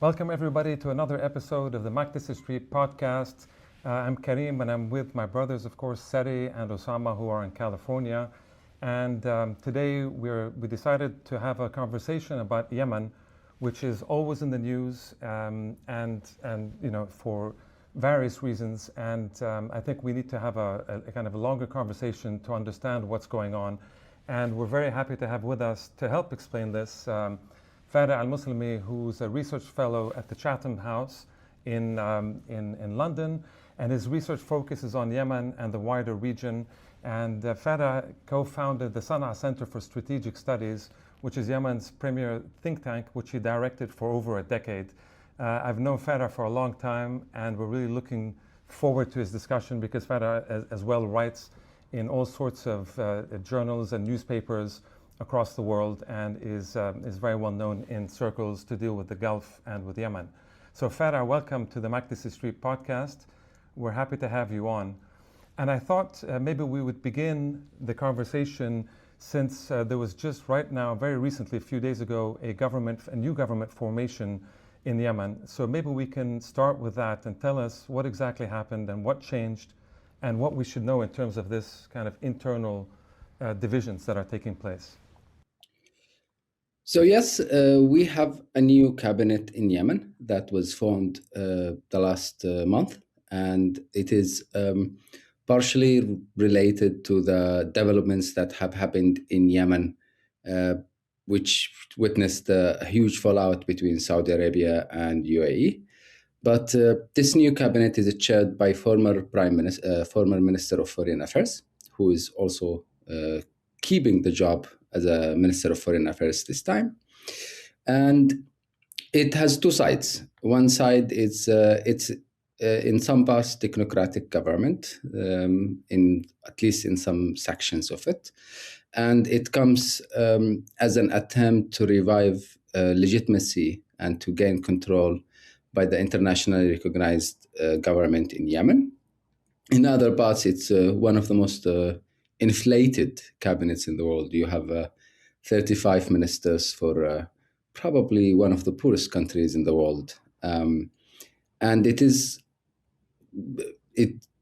Welcome everybody to another episode of the MakdisiStreet podcast. I'm Karim and I'm with my brothers, of course, Sari and Osama, who are in California. And today we decided to have a conversation about Yemen, which is always in the news and for various reasons. And I think we need to have a kind of a longer conversation to understand what's going on. And we're very happy to have with us to help explain this. Farea Al Muslimi, who's a research fellow at the Chatham House in London, and his research focuses on Yemen and the wider region. And Farea co-founded the Sanaa Center for Strategic Studies, which is Yemen's premier think tank, which he directed for over a decade. I've known Farea for a long time, and we're really looking forward to his discussion because Farea as well writes in all sorts of journals and newspapers across the world and is very well known in circles to deal with the Gulf and with Yemen. So Farea, welcome to the MakdisiStreet podcast. We're happy to have you on. And I thought maybe we would begin the conversation since there was just right now, very recently, a few days ago, a new government formation in Yemen. So maybe we can start with that and tell us what exactly happened and what changed and what we should know in terms of this kind of internal divisions that are taking place. So yes, we have a new cabinet in Yemen that was formed the last month, and it is partially related to the developments that have happened in Yemen, which witnessed a huge fallout between Saudi Arabia and UAE. But this new cabinet is chaired by former Minister of Foreign Affairs, who is also keeping the job as a Minister of Foreign Affairs this time. And it has two sides. One side is it's in some parts technocratic government, at least in some sections of it. And it comes as an attempt to revive legitimacy and to gain control by the internationally recognized government in Yemen. In other parts, it's one of the most inflated cabinets in the world. You have 35 ministers for probably one of the poorest countries in the world. And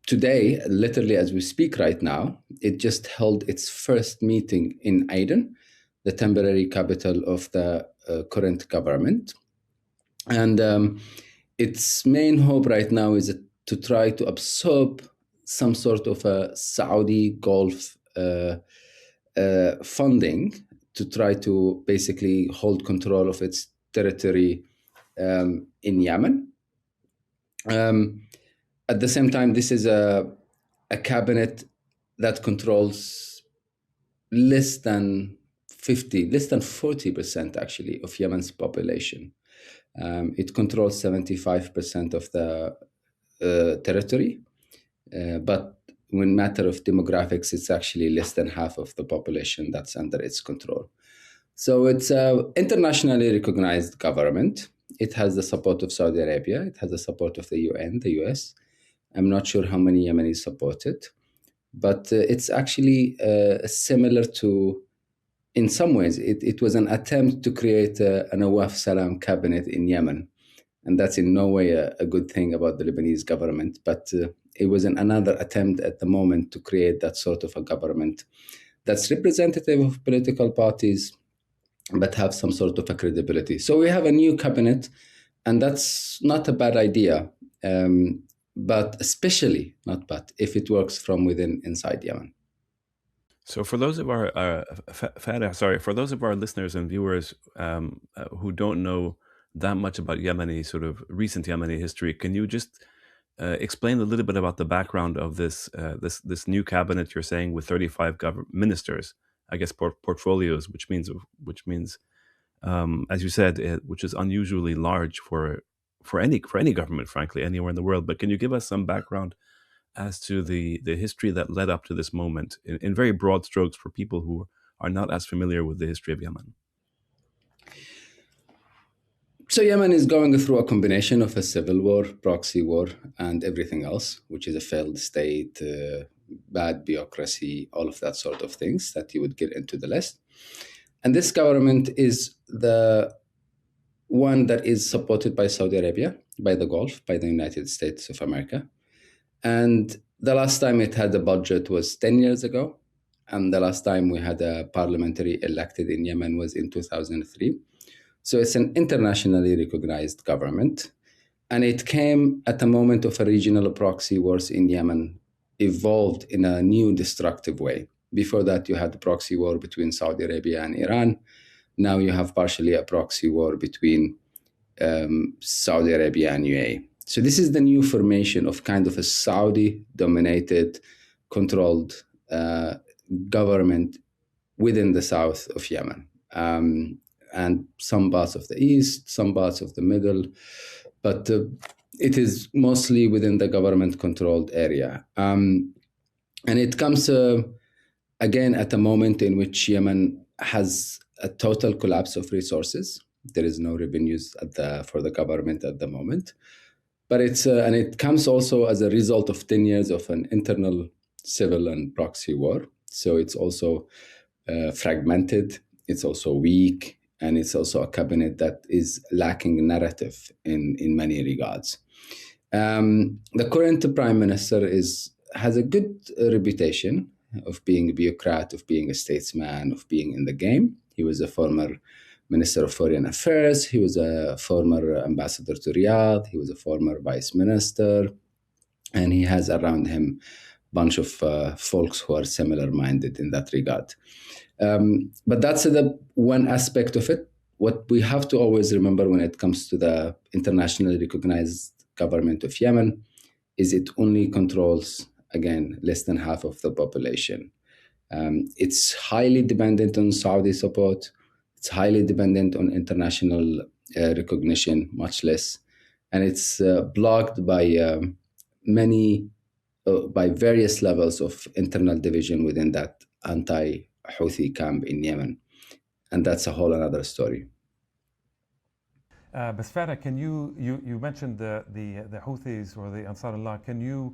today, literally as we speak right now, it just held its first meeting in Aden, the temporary capital of the current government. And its main hope right now is to try to absorb some sort of a Saudi Gulf funding to try to basically hold control of its territory in Yemen. At the same time, this is a cabinet that controls less than 40% actually of Yemen's population. It controls 75% of the territory, but when matter of demographics, it's actually less than half of the population that's under its control. So it's an internationally recognized government. It has the support of Saudi Arabia. It has the support of the UN, the US. I'm not sure how many Yemenis support it, but it's actually similar to, in some ways, it was an attempt to create a Nawaf Salam cabinet in Yemen. And that's in no way a good thing about the Lebanese government, but it was another attempt at the moment to create that sort of a government that's representative of political parties, but have some sort of a credibility. So we have a new cabinet, and that's not a bad idea, but especially not bad if it works from within inside Yemen. So for those of our for those of our listeners and viewers who don't know that much about Yemeni, sort of recent Yemeni history, can you just explain a little bit about the background of this new cabinet you're saying with 35 ministers, I guess portfolios, which means as you said, which is unusually large for any government, frankly, anywhere in the world. But can you give us some background as to the history that led up to this moment in very broad strokes for people who are not as familiar with the history of Yemen? So Yemen is going through a combination of a civil war, proxy war, and everything else, which is a failed state, bad bureaucracy, all of that sort of things that you would get into the list. And this government is one that is supported by Saudi Arabia, by the Gulf, by the United States of America. And the last time it had a budget was 10 years ago. And the last time we had a parliamentary elected in Yemen was in 2003. So it's an internationally recognized government. And it came at a moment of a regional proxy wars in Yemen evolved in a new destructive way. Before that, you had the proxy war between Saudi Arabia and Iran. Now you have partially a proxy war between Saudi Arabia and UAE. So this is the new formation of kind of a Saudi-dominated, controlled government within the south of Yemen. And some parts of the east, some parts of the middle, but it is mostly within the government-controlled area. And it comes, again, at a moment in which Yemen has a total collapse of resources. There is no revenues for the government at the moment. But and it comes also as a result of 10 years of an internal civil and proxy war. So it's also fragmented, it's also weak, and it's also a cabinet that is lacking narrative in many regards. The current prime minister has a good reputation of being a bureaucrat, of being a statesman, of being in the game. He was a former Minister of Foreign Affairs. He was a former ambassador to Riyadh. He was a former vice minister. And he has around him a bunch of folks who are similar-minded in that regard. But that's the one aspect of it. What we have to always remember when it comes to the internationally recognized government of Yemen is it only controls, again, less than half of the population. It's highly dependent on Saudi support. It's highly dependent on international recognition, much less. And it's blocked by by various levels of internal division within that anti-Houthi camp in Yemen. And that's a whole another story. But Farea, can you mentioned the Houthis or the Ansar Allah. Can you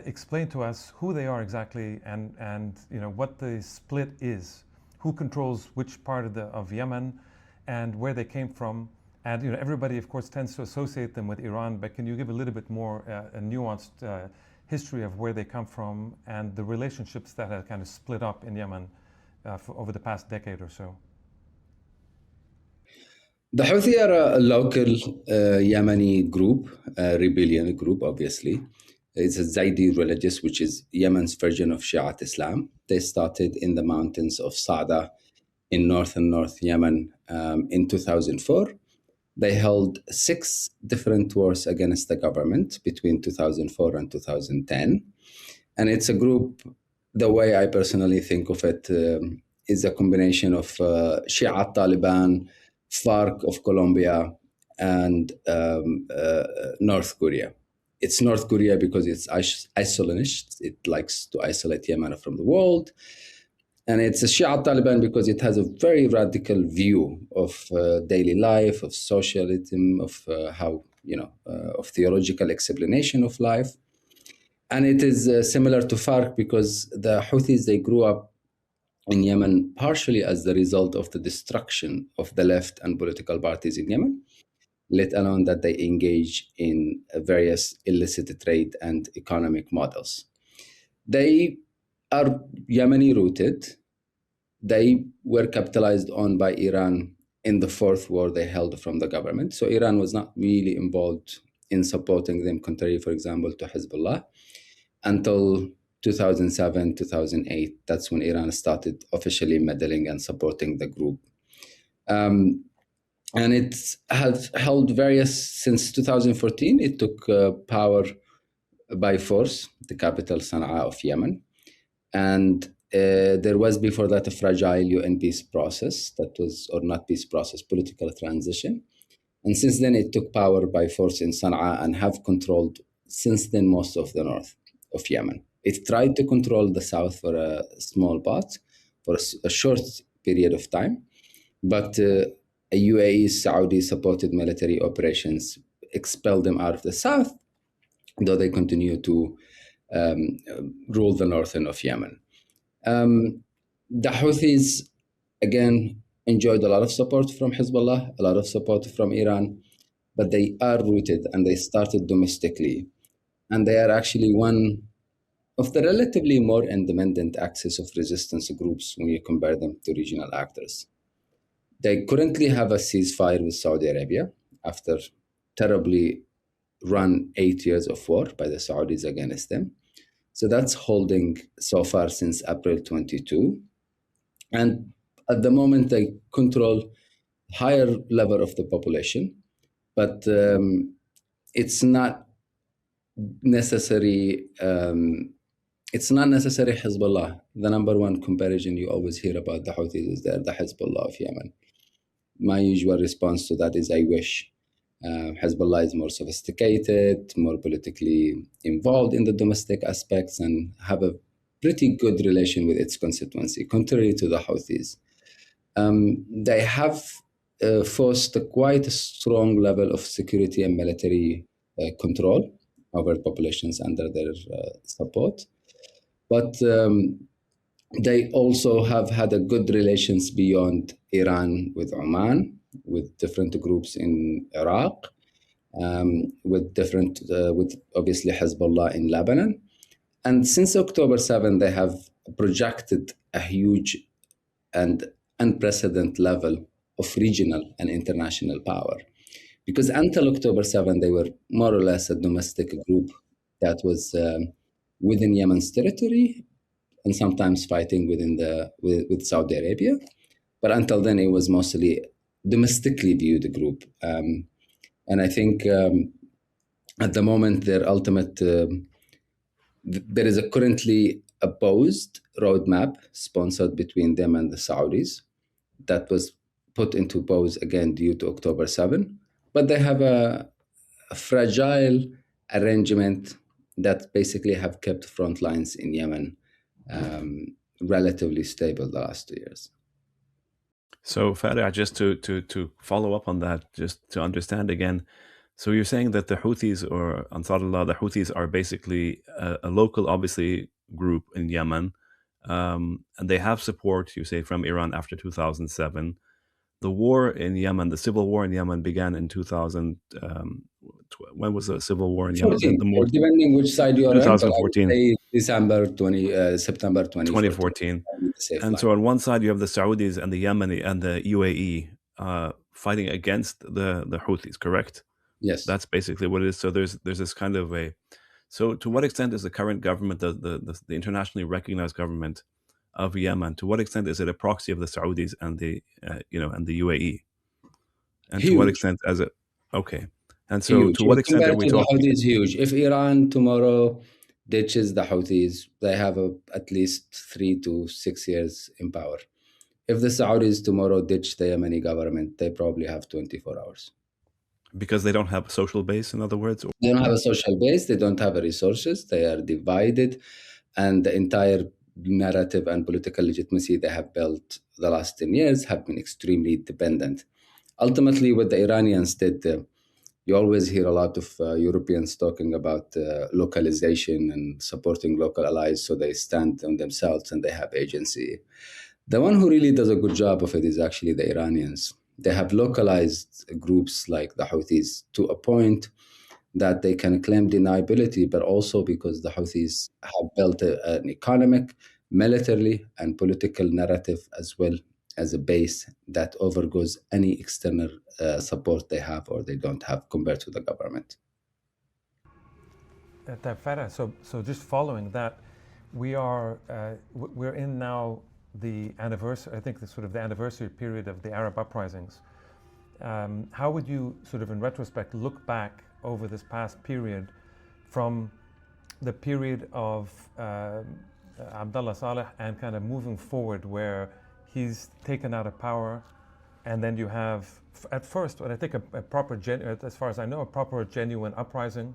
explain to us who they are exactly and what the split is? Who controls which part of Yemen and where they came from? And everybody, of course, tends to associate them with Iran, but can you give a little bit more a nuanced history of where they come from and the relationships that have kind of split up in Yemen over the past decade or so? The Houthi are a local Yemeni group, rebellion group, obviously. It's a Zaidi religious, which is Yemen's version of Shiite Islam. They started in the mountains of Saada in North Yemen in 2004. They held 6 different wars against the government between 2004 and 2010. And it's a group, the way I personally think of it, is a combination of Shia Taliban, FARC of Colombia, and North Korea. It's North Korea because it's isolationist. It likes to isolate Yemen from the world. And it's a Shia Taliban because it has a very radical view of daily life, of socialism, of of theological explanation of life. And it is similar to FARC because the Houthis, they grew up in Yemen partially as the result of the destruction of the left and political parties in Yemen, let alone that they engage in various illicit trade and economic models. They are Yemeni rooted. They were capitalized on by Iran in the 4th war they held from the government. So Iran was not really involved in supporting them, contrary, for example, to Hezbollah, until 2007, 2008. That's when Iran started officially meddling and supporting the group. And it has held since 2014. It took power by force, the capital Sanaa of Yemen. And there was before that a fragile UN peace process political transition. And since then it took power by force in Sanaa and have controlled since then most of the north of Yemen. It tried to control the south for a small part, for a short period of time, but UAE, Saudi supported military operations expelled them out of the south, though they continue to rule the northern of Yemen. The Houthis, again, enjoyed a lot of support from Hezbollah, a lot of support from Iran, but they are rooted and they started domestically. And they are actually one of the relatively more independent axis of resistance groups when you compare them to regional actors. They currently have a ceasefire with Saudi Arabia after terribly run 8 years of war by the Saudis against them. So that's holding so far since April 22. And at the moment, they control higher level of the population, but it's not necessary. It's not necessarily Hezbollah. The number one comparison you always hear about the Houthis is they're the Hezbollah of Yemen. My usual response to that is I wish. Hezbollah is more sophisticated, more politically involved in the domestic aspects, and have a pretty good relation with its constituency, contrary to the Houthis. They have forced quite a strong level of security and military control over populations under their support. But they also have had a good relations beyond Iran with Oman, with different groups in Iraq, with obviously Hezbollah in Lebanon. And since October 7, they have projected a huge and unprecedented level of regional and international power. Because until October 7, they were more or less a domestic group that was within Yemen's territory and sometimes fighting with Saudi Arabia. But until then, it was mostly domestically viewed group. And I think at the moment, their ultimate, there is a currently opposed roadmap sponsored between them and the Saudis that was put into pause again due to October 7. But they have a fragile arrangement that basically have kept front lines in Yemen relatively stable the last 2 years. So, Farea, just to follow up on that, just to understand again, so you're saying that the Houthis or Ansar Allah, the Houthis are basically a local, obviously, group in Yemen, and they have support, you say, from Iran after 2007. The war in Yemen, the civil war in Yemen began in 2000. When was the civil war in Yemen? 14, depending which side you are 2014. on, September 2014. And so on one side you have the Saudis and the Yemeni and the UAE fighting against the Houthis, correct? Yes. That's basically what it is. So there's this kind of a... So to what extent is the current government, the internationally recognized government of Yemen, to what extent is it a proxy of the Saudis and the and the UAE? And huge. To what extent as it... Okay. And so huge. To what extent are we talking... The Houthis huge. If Iran tomorrow ditches the Houthis, they have at least 3 to 6 years in power. If the Saudis tomorrow ditch the Yemeni government, they probably have 24 hours. Because they don't have a social base, in other words? They don't have a social base, they don't have resources, they are divided, and the entire narrative and political legitimacy they have built the last 10 years have been extremely dependent. Ultimately, what the Iranians did, you always hear a lot of Europeans talking about localization and supporting local allies so they stand on themselves and they have agency. The one who really does a good job of it is actually the Iranians. They have localized groups like the Houthis to a point that they can claim deniability, but also because the Houthis have built an economic, militarily, and political narrative as well as a base that overgoes any external support they have or they don't have compared to the government. Farea, so just following that, we're in now the anniversary, I think the sort of the anniversary period of the Arab uprisings. How would you sort of in retrospect look back over this past period from the period of Abdullah Saleh and kind of moving forward where he's taken out of power, and then you have at first what I think a proper, as far as I know, a proper genuine uprising,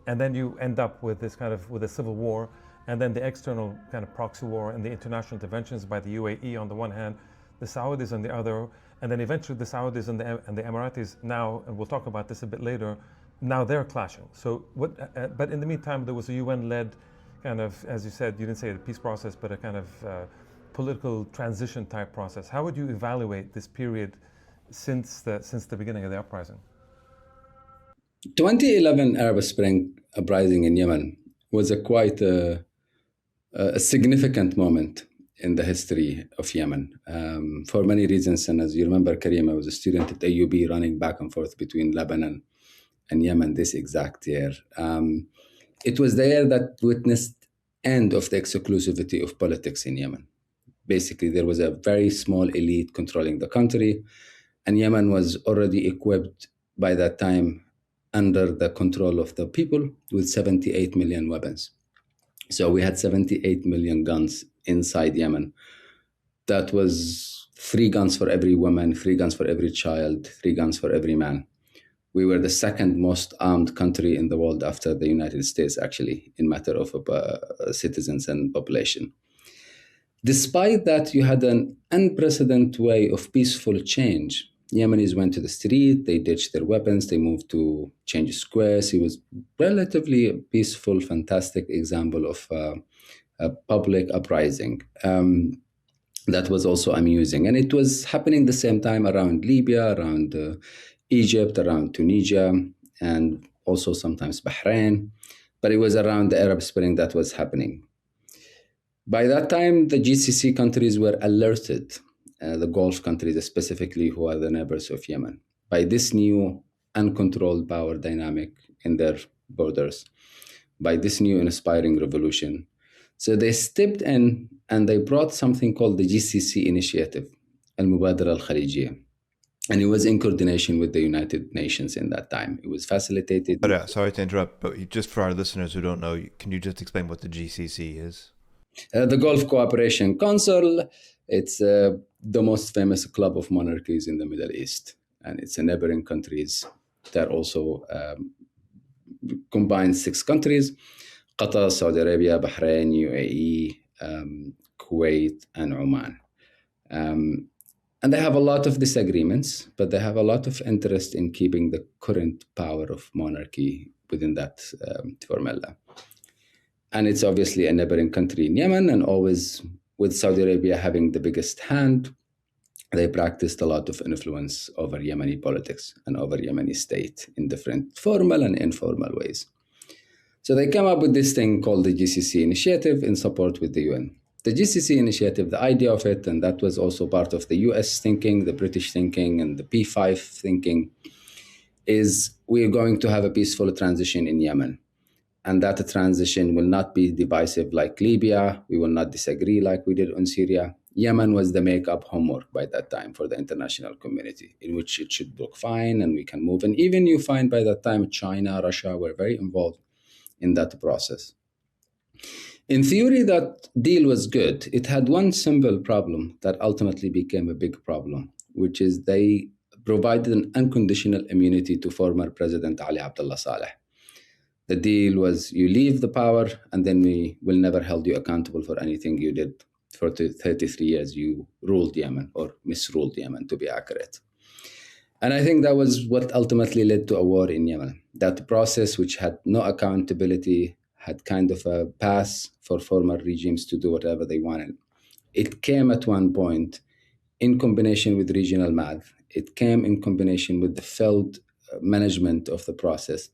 and then you end up with this kind of with a civil war, and then the external kind of proxy war and the international interventions by the UAE on the one hand, the Saudis on the other, and then eventually the Saudis and the Emiratis now, and we'll talk about this a bit later, now they're clashing. So but in the meantime, there was a UN-led kind of, as you said, you didn't say a peace process, but a kind of political transition type process. How would you evaluate this period since the beginning of the uprising? 2011 Arab Spring uprising in Yemen was quite a significant moment in the history of Yemen for many reasons. And as you remember, Karim, I was a student at AUB running back and forth between Lebanon and Yemen this exact year. It was the year that witnessed end of the exclusivity of politics in Yemen. Basically, there was a very small elite controlling the country, and Yemen was already equipped by that time under the control of the people with 78 million weapons. So we had 78 million guns inside Yemen. That was 3 guns for every woman, 3 guns for every child, 3 guns for every man. We were the second most armed country in the world after the United States, actually, in matter of citizens and population. Despite that, you had an unprecedented way of peaceful change. Yemenis went to the street, they ditched their weapons, they moved to change squares. It was relatively a peaceful, fantastic example of a public uprising. That was also amusing. And it was happening the same time around Libya, around Egypt, around Tunisia, and also sometimes Bahrain. But it was around the Arab Spring that was happening. By that time, the GCC countries were alerted, the Gulf countries specifically, who are the neighbors of Yemen, by this new uncontrolled power dynamic in their borders, by this new inspiring revolution. So they stepped in and they brought something called the GCC initiative, Al Mubadara Al Khalijiyya. And it was in coordination with the United Nations in that time. It was facilitated. But sorry to interrupt, but just for our listeners who don't know, can you just explain what the GCC is? The Gulf Cooperation Council, it's the most famous club of monarchies in the Middle East. And it's a neighboring countries that also combines 6 countries: Qatar, Saudi Arabia, Bahrain, UAE, Kuwait, and Oman. And they have a lot of disagreements, but they have a lot of interest in keeping the current power of monarchy within that formula. And it's obviously a neighboring country in Yemen, and always with Saudi Arabia having the biggest hand, they practiced a lot of influence over Yemeni politics and over Yemeni state in different formal and informal ways. So they came up with this thing called the GCC initiative in support with the UN. The GCC initiative, the idea of it, and that was also part of the US thinking, the British thinking, and the P5 thinking, is we are going to have a peaceful transition in Yemen. And that transition will not be divisive like Libya. We will not disagree like we did in Syria. Yemen was the make-up homework by that time for the international community, in which it should look fine and we can move. And even you find by that time China, Russia were very involved in that process. In theory, that deal was good. It had one simple problem that ultimately became a big problem, which is they provided an unconditional immunity to former President Ali Abdullah Saleh. The deal was you leave the power and then we will never hold you accountable for anything you did for 33 years. You ruled Yemen, or misruled Yemen to be accurate. And I think that was what ultimately led to a war in Yemen. That process, which had no accountability, had kind of a pass for former regimes to do whatever they wanted. It came at one point in combination with regional math. It came in combination with the failed management of the process,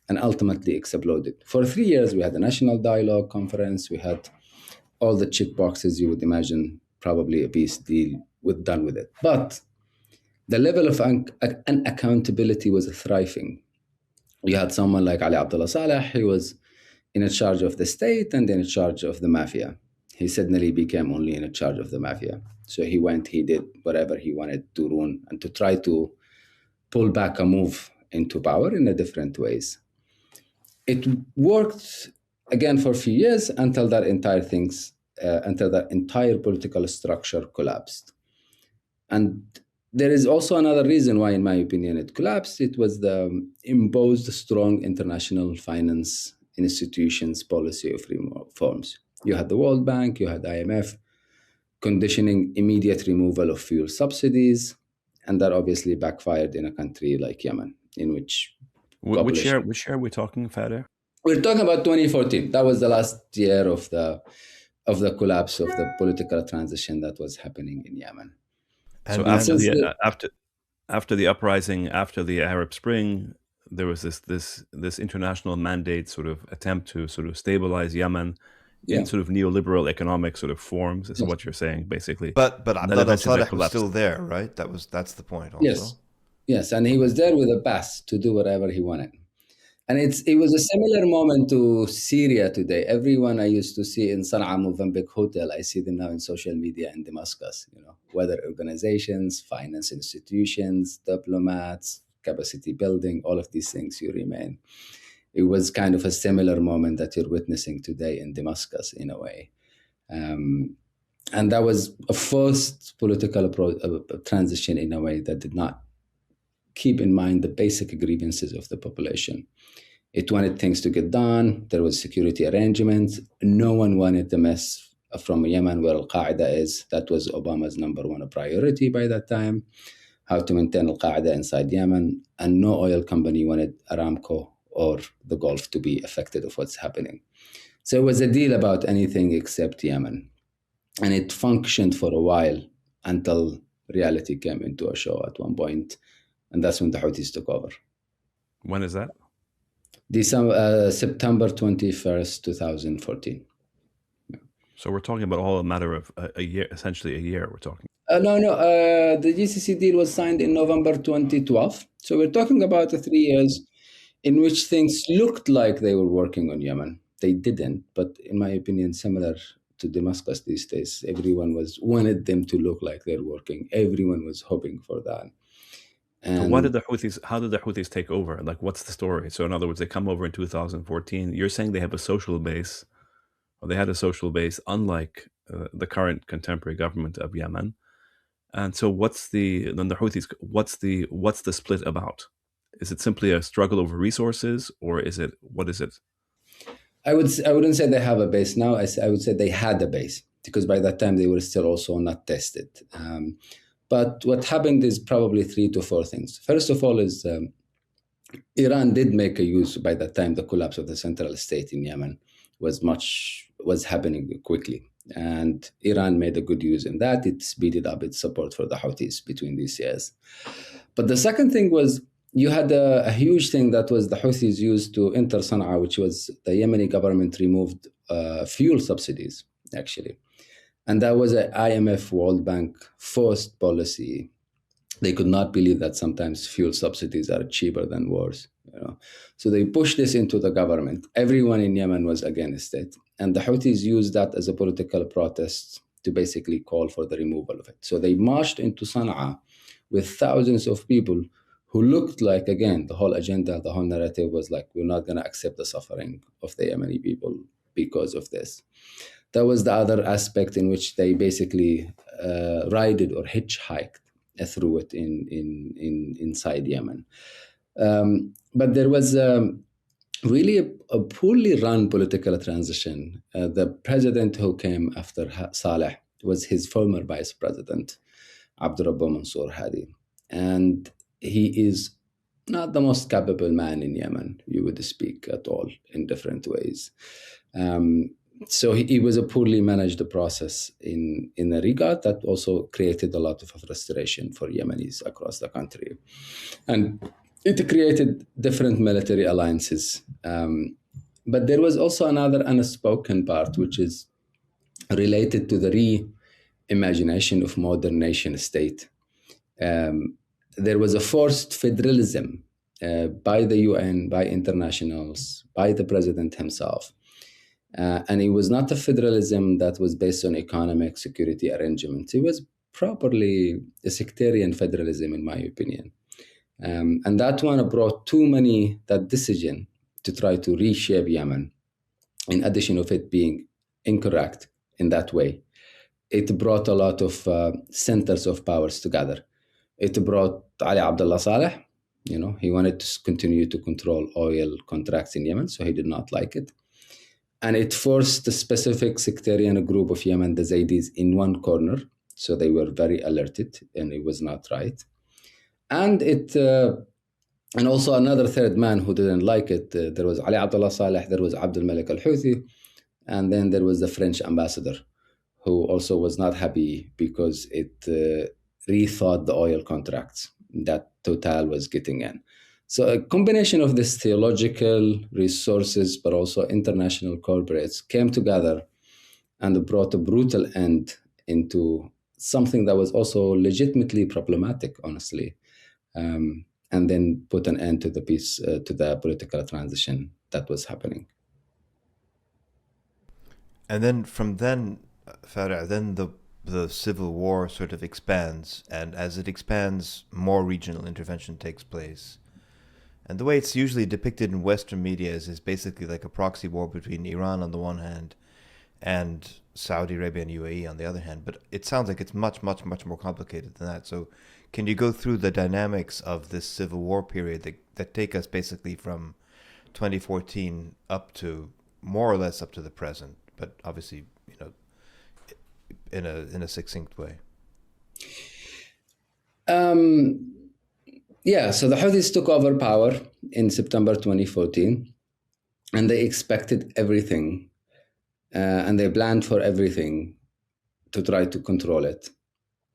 and ultimately exploded. For 3 years, we had a national dialogue conference. We had all the check boxes you would imagine, probably a peace deal done with it. But the level of unaccountability was thriving. You had someone like Ali Abdullah Saleh. He was in charge of the state and in charge of the mafia. He suddenly became only in charge of the mafia. So he did whatever he wanted to ruin and to try to pull back a move into power in a different ways. It worked again for a few years until that entire political structure collapsed. And there is also another reason why, in my opinion, it collapsed. It was the imposed strong international finance institutions policy of reforms. You had the World Bank, you had IMF conditioning immediate removal of fuel subsidies, and that obviously backfired in a country like Yemen, in which which year are we talking, Farea? We're talking about 2014. That was the last year of the of the collapse of the political transition that was happening in Yemen. So after the uprising, after the Arab Spring, there was this international mandate sort of attempt to sort of stabilize Yemen in sort of neoliberal economic sort of forms. Is what you're saying, basically. But Abdullah Saleh was still there, right? That's the point. Also. Yes, and he was there with a pass to do whatever he wanted. And it was a similar moment to Syria today. Everyone I used to see in Sanaa Movenpick Hotel, I see them now in social media in Damascus. Whether organizations, finance institutions, diplomats, capacity building, all of these things you remain. It was kind of a similar moment that you're witnessing today in Damascus in a way. And that was a first political transition in a way that did not keep in mind the basic grievances of the population. It wanted things to get done. There was security arrangements. No one wanted the mess from Yemen where Al-Qaeda is. That was Obama's number one priority by that time, how to maintain Al-Qaeda inside Yemen. And no oil company wanted Aramco or the Gulf to be affected of what's happening. So it was a deal about anything except Yemen. And it functioned for a while until reality came into a show at one point. And that's when the Houthis took over. When is that? September 21st, 2014. Yeah. So we're talking about all a matter of a year, essentially a year we're talking. No. The GCC deal was signed in November 2012. So we're talking about 3 years in which things looked like they were working on Yemen. They didn't, but in my opinion, similar to Damascus these days, everyone wanted them to look like they're working. Everyone was hoping for that. And so how did the Houthis take over? Like, what's the story? So in other words, they come over in 2014. You're saying they have a social base, or they had a social base, unlike the current contemporary government of Yemen. And so what's the split about? Is it simply a struggle over resources, or what is it? I wouldn't say they have a base now. I would say they had a base, because by that time they were still also not tested. But what happened is probably 3 to 4 things. First of all is Iran did make a use, by that time the collapse of the central state in Yemen was happening quickly. And Iran made a good use in that. It speeded up its support for the Houthis between these years. But the second thing was, you had a huge thing that was the Houthis used to enter Sana'a, which was the Yemeni government removed fuel subsidies, actually. And that was an IMF World Bank forced policy. They could not believe that sometimes fuel subsidies are cheaper than wars. So they pushed this into the government. Everyone in Yemen was against it. And the Houthis used that as a political protest to basically call for the removal of it. So they marched into Sana'a with thousands of people who looked like, again, the whole agenda, the whole narrative was like, we're not going to accept the suffering of the Yemeni people because of this. That was the other aspect in which they basically rided or hitchhiked through it inside Yemen. But there was really a poorly run political transition. The president who came after Saleh was his former vice president, Abdurrabbu Mansour Hadi. And he is not the most capable man in Yemen, you would speak at all, in different ways. So he was a poorly managed process in a regard that also created a lot of frustration for Yemenis across the country. And it created different military alliances. But there was also another unspoken part, which is related to the reimagination of modern nation state. There was a forced federalism by the UN, by internationals, by the president himself. And it was not a federalism that was based on economic security arrangements. It was properly a sectarian federalism, in my opinion. And that one brought that decision to try to reshape Yemen, in addition of it being incorrect in that way. It brought a lot of centers of powers together. It brought Ali Abdullah Saleh. He wanted to continue to control oil contracts in Yemen, so he did not like it. And it forced a specific sectarian group of Yemen, the Zaydis, in one corner. So they were very alerted, and it was not right. And and also another third man who didn't like it. There was Ali Abdullah Saleh, there was Abdul Malik al-Houthi, And then there was the French ambassador, who also was not happy because it rethought the oil contracts that Total was getting in. So a combination of this theological resources, but also international corporates came together and brought a brutal end into something that was also legitimately problematic, honestly, and then put an end to the peace, to the political transition that was happening. And then from then, Farea, then the civil war sort of expands, and as it expands, more regional intervention takes place. And the way it's usually depicted in Western media is basically like a proxy war between Iran on the one hand and Saudi Arabia and UAE on the other hand. But it sounds like it's much, much, much more complicated than that. So can you go through the dynamics of this civil war period that take us basically from 2014 up to more or less up to the present, but obviously, in a succinct way? So the Houthis took over power in September 2014, and they expected everything, and they planned for everything to try to control it.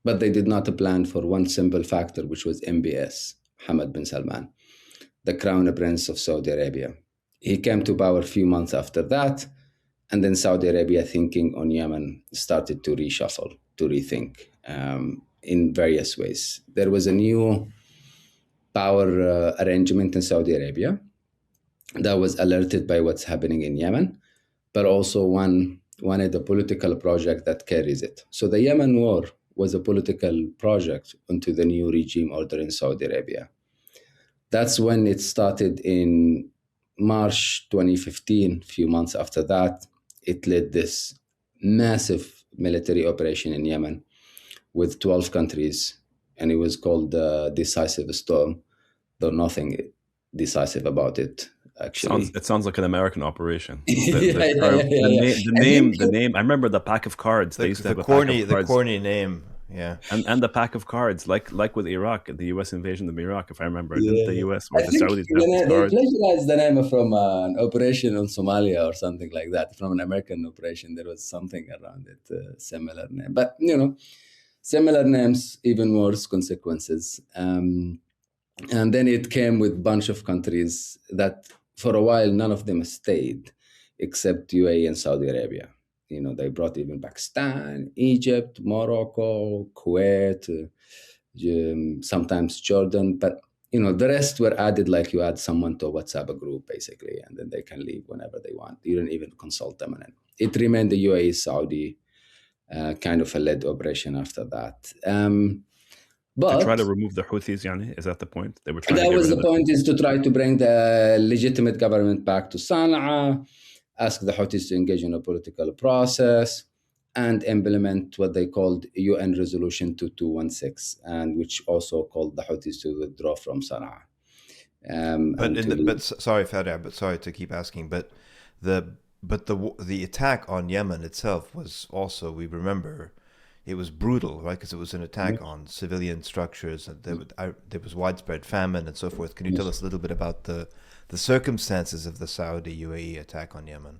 But they did not plan for one simple factor, which was MBS, Mohammed bin Salman, the crown prince of Saudi Arabia. He came to power a few months after that, and then Saudi Arabia, thinking on Yemen, started to reshuffle, to rethink in various ways. There was a new power arrangement in Saudi Arabia that was alerted by what's happening in Yemen, but also wanted a political project that carries it. So the Yemen war was a political project into the new regime order in Saudi Arabia. That's when it started in March 2015. A few months after that, it led this massive military operation in Yemen with 12 countries, and it was called the Decisive Storm, though nothing decisive about it, actually. It sounds like an American operation. The name. I remember the pack of cards. They used to have the corny name. Yeah, and the pack of cards, like with Iraq, the U.S. invasion of Iraq, if I remember, didn't the U.S. or the Saudis have they plagiarized the name from an operation on Somalia or something like that, from an American operation. There was something around it, similar name, but similar names, even worse consequences. And then it came with a bunch of countries that, for a while, none of them stayed, except UAE and Saudi Arabia. They brought even Pakistan, Egypt, Morocco, Kuwait, sometimes Jordan. But, the rest were added like you add someone to a WhatsApp group, basically, and then they can leave whenever they want. You don't even consult them. And it remained the UAE, Saudi, kind of a led operation after that. But to try to remove the Houthis, is that the point? They were trying that to was the point, is to try to bring the legitimate government back to Sanaa, ask the Houthis to engage in a political process, and implement what they called UN Resolution 2216, and which also called the Houthis to withdraw from Sanaa. Sorry, Farea, but sorry to keep asking, but the attack on Yemen itself was also, we remember, it was brutal, right? Because it was an attack on civilian structures, and there was widespread famine and so forth. Can you tell us a little bit about the circumstances of the Saudi-UAE attack on Yemen?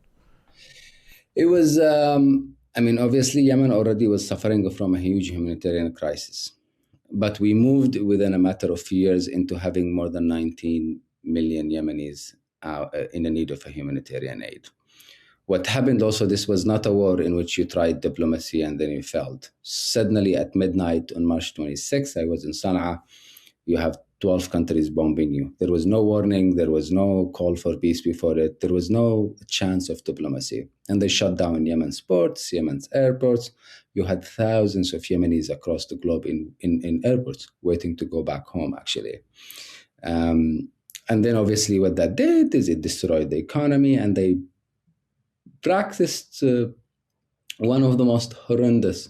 It was, obviously Yemen already was suffering from a huge humanitarian crisis. But we moved within a matter of years into having more than 19 million Yemenis in the need of a humanitarian aid. What happened also, this was not a war in which you tried diplomacy and then you failed. Suddenly at midnight on March 26th, I was in Sanaa, you have 12 countries bombing you. There was no warning, there was no call for peace before it, there was no chance of diplomacy. And they shut down Yemen's ports, Yemen's airports. You had thousands of Yemenis across the globe in airports waiting to go back home, actually. And then obviously what that did is it destroyed the economy, and they practiced one of the most horrendous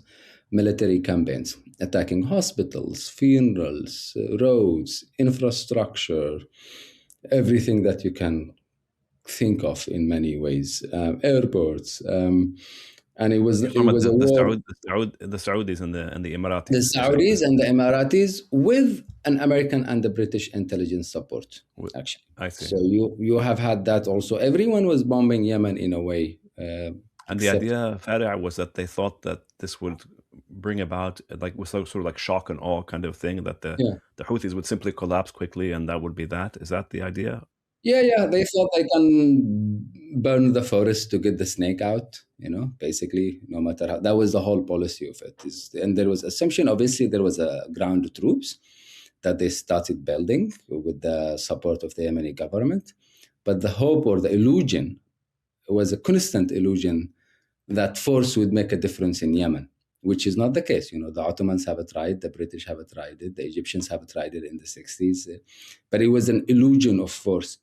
military campaigns, attacking hospitals, funerals, roads, infrastructure, everything that you can think of in many ways, airports. And it was a war. The Saudis and the Emiratis. The Saudis and the Emiratis with an American and the British intelligence support, actually. I see. So you have had that also. Everyone was bombing Yemen in a way, And the idea, Farea, was that they thought that this would bring about, like, was sort of like shock and awe kind of thing, that the Houthis would simply collapse quickly, and that would be that. Is that the idea? Yeah. They thought they can burn the forest to get the snake out, basically, no matter how. That was the whole policy of it. And there was assumption, obviously, there was ground troops that they started building with the support of the Yemeni government. But the hope or the illusion was a constant illusion that force would make a difference in Yemen, which is not the case. The Ottomans have tried, the British have tried it, the Egyptians have tried it in the 60s. But it was an illusion of force.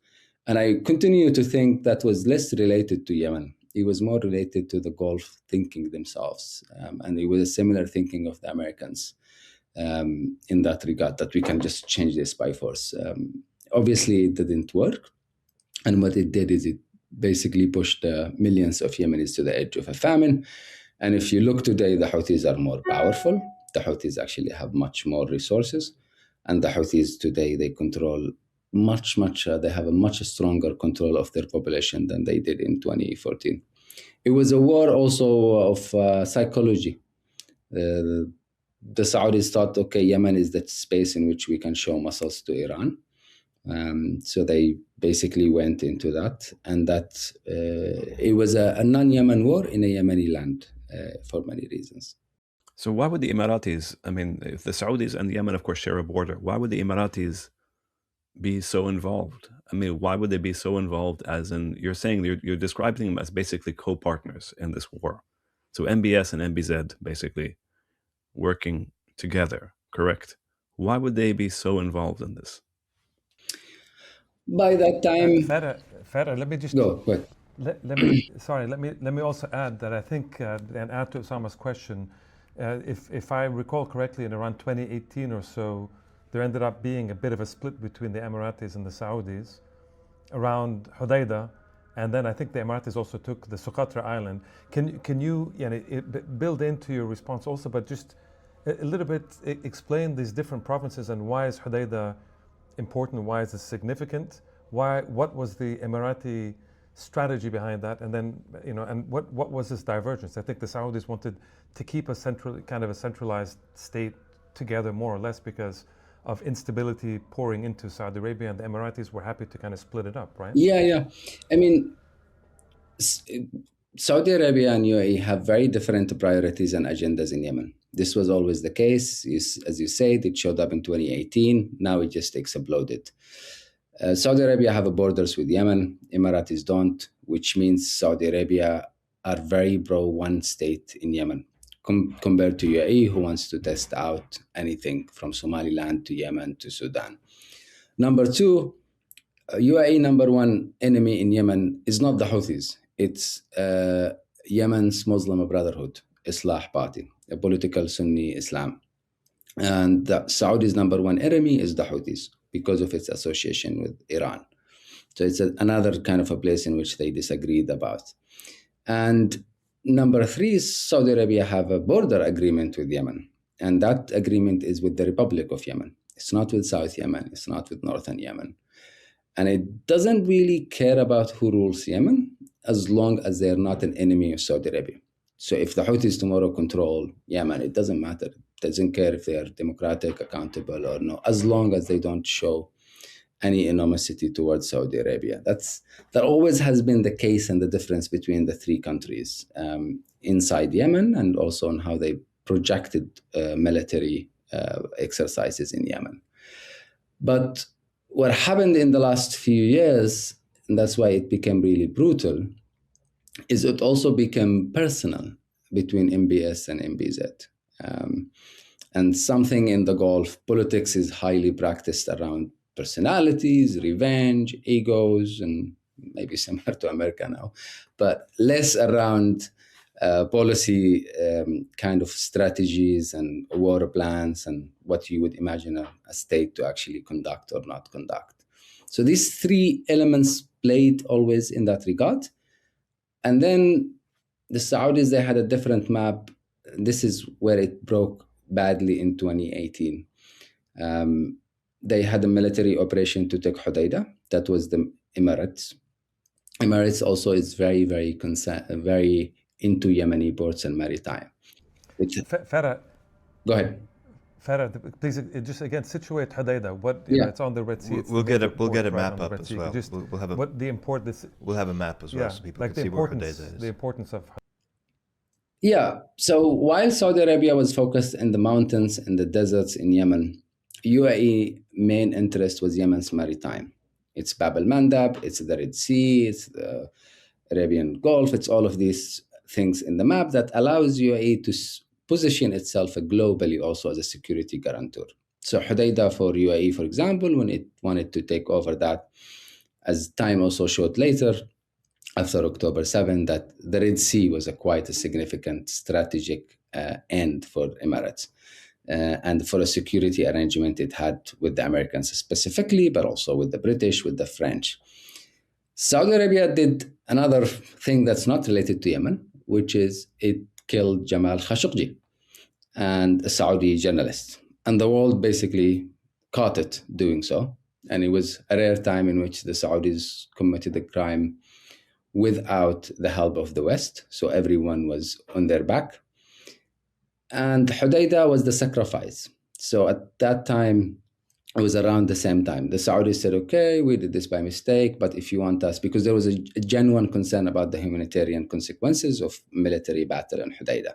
And I continue to think that was less related to Yemen. It was more related to the Gulf thinking themselves. And it was a similar thinking of the Americans in that regard, that we can just change this by force. Obviously, it didn't work. And what it did is it basically pushed millions of Yemenis to the edge of a famine. And if you look today, the Houthis are more powerful. The Houthis actually have much more resources. And the Houthis today, they control they have a much stronger control of their population than they did in 2014. It was a war also of psychology. The Saudis thought, okay, Yemen is that space in which we can show muscles to Iran. So they basically went into that, and that it was a non-Yemen war in a Yemeni land for many reasons. So why would the Emiratis, I mean, if the Saudis and Yemen, of course, share a border, why would the Emiratis be so involved? I mean, why would they be so involved, as in, you're saying, you're describing them as basically co-partners in this war. So MBS and MBZ basically working together, correct? Why would they be so involved in this? By that time, Farea, let me just go ahead. Let me also add that I think, and add to Osama's question, if I recall correctly, in around 2018 or so, there ended up being a bit of a split between the Emiratis and the Saudis around Hodeidah, and then I think the Emiratis also took the Socotra Island. Can you build into your response also, but just a little bit explain these different provinces, and why is Hodeidah important? Why is it significant? What was the Emirati strategy behind that? And then, and what was this divergence? I think the Saudis wanted to keep a centralized state together, more or less, because of instability pouring into Saudi Arabia, and the Emiratis were happy to kind of split it up, right? Yeah. I mean, Saudi Arabia and UAE have very different priorities and agendas in Yemen. This was always the case. As you said, it showed up in 2018. Now it just exploded. Saudi Arabia have borders with Yemen. Emiratis don't, which means Saudi Arabia are very pro one state in Yemen, compared to UAE, who wants to test out anything from Somaliland to Yemen to Sudan. Number two, UAE number one enemy in Yemen is not the Houthis. It's Yemen's Muslim Brotherhood, Islah Party, a political Sunni Islam. And the Saudi's number one enemy is the Houthis because of its association with Iran. So it's another kind of a place in which they disagreed about. And number three, Saudi Arabia have a border agreement with Yemen. And that agreement is with the Republic of Yemen. It's not with South Yemen. It's not with Northern Yemen. And it doesn't really care about who rules Yemen as long as they're not an enemy of Saudi Arabia. So if the Houthis tomorrow control Yemen, it doesn't matter. It doesn't care if they are democratic, accountable, or no, as long as they don't show any animosity towards Saudi Arabia. That always has been the case, and the difference between the three countries inside Yemen, and also on how they projected military exercises in Yemen. But what happened in the last few years, and that's why it became really brutal, is it also became personal between MBS and MBZ. And something in the Gulf, politics is highly practiced around personalities, revenge, egos, and maybe similar to America now, but less around policy kind of strategies and war plans and what you would imagine a state to actually conduct or not conduct. So these three elements played always in that regard. And then the Saudis, they had a different map. This is where it broke badly in 2018. They had a military operation to take Hodeidah. That was the Emirates. Emirates also is very, very very into Yemeni ports and maritime. Farea, Go ahead. Farea, please just again situate Hodeidah. What Yeah. it's on the Red Sea. We'll get a right map on up the Red as Sea. well. Just We'll have a what the importance. we'll have a map as well, so people like can see where Hodeidah is. the importance of. Yeah. So while Saudi Arabia was focused in the mountains and the deserts in Yemen, UAE main interest was Yemen's maritime. It's Bab al Mandab, it's the Red Sea, it's the Arabian Gulf, it's all of these things in the map that allows UAE to position itself globally also as a security guarantor. So Hodeidah for UAE, for example, when it wanted to take over that, as time also showed later, after October 7, that the Red Sea was quite a significant strategic end for Emirates. And for a security arrangement it had with the Americans specifically, but also with the British, with the French. Saudi Arabia did another thing that's not related to Yemen, which is it killed Jamal Khashoggi, and a Saudi journalist. And the world basically caught it doing so. And it was a rare time in which the Saudis committed a crime without the help of the West. So everyone was on their back. And Hodeidah was the sacrifice. So at that time, it was around the same time. The Saudis said, okay, we did this by mistake, but if you want us, because there was a genuine concern about the humanitarian consequences of military battle in Hodeidah.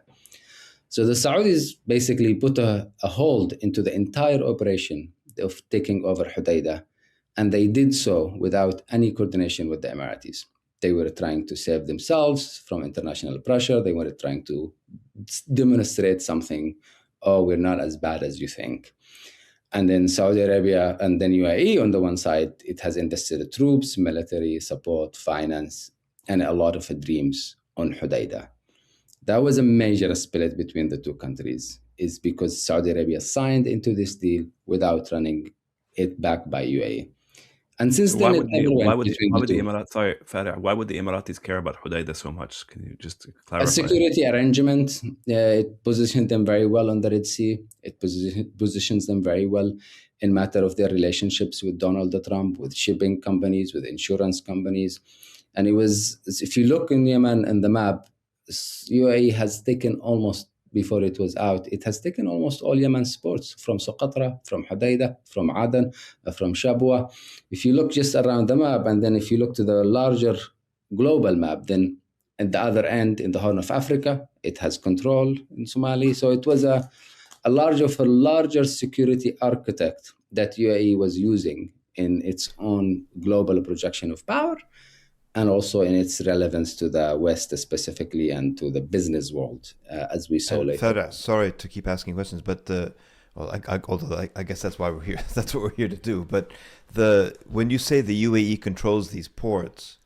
So the Saudis basically put a hold into the entire operation of taking over Hodeidah, and they did so without any coordination with the Emiratis. They were trying to save themselves from international pressure. They were trying to demonstrate something, oh, we're not as bad as you think. And then Saudi Arabia and then UAE on the one side, it has invested troops, military support, finance, and a lot of dreams on Hodeidah. That was a major split between the two countries, is because Saudi Arabia signed into this deal without running it back by UAE. And since then, why would the Emiratis care about Hodeidah so much? Can you just clarify? A security arrangement. It positioned them very well on the Red Sea. It positions them very well in matter of their relationships with Donald Trump, with shipping companies, with insurance companies. And it was, if you look in Yemen and the map, UAE has taken almost, before it was out, it has taken almost all Yemen's ports, from Socotra, from Hodeidah, from Aden, from Shabwa. If you look just around the map, and then if you look to the larger global map, then at the other end, in the Horn of Africa, it has control in Somali. So it was a larger security architect that UAE was using in its own global projection of power, and also in its relevance to the West specifically and to the business world, as we saw later. Farea, sorry to keep asking questions, but I guess that's why we're here. That's what we're here to do. But when you say the UAE controls these ports,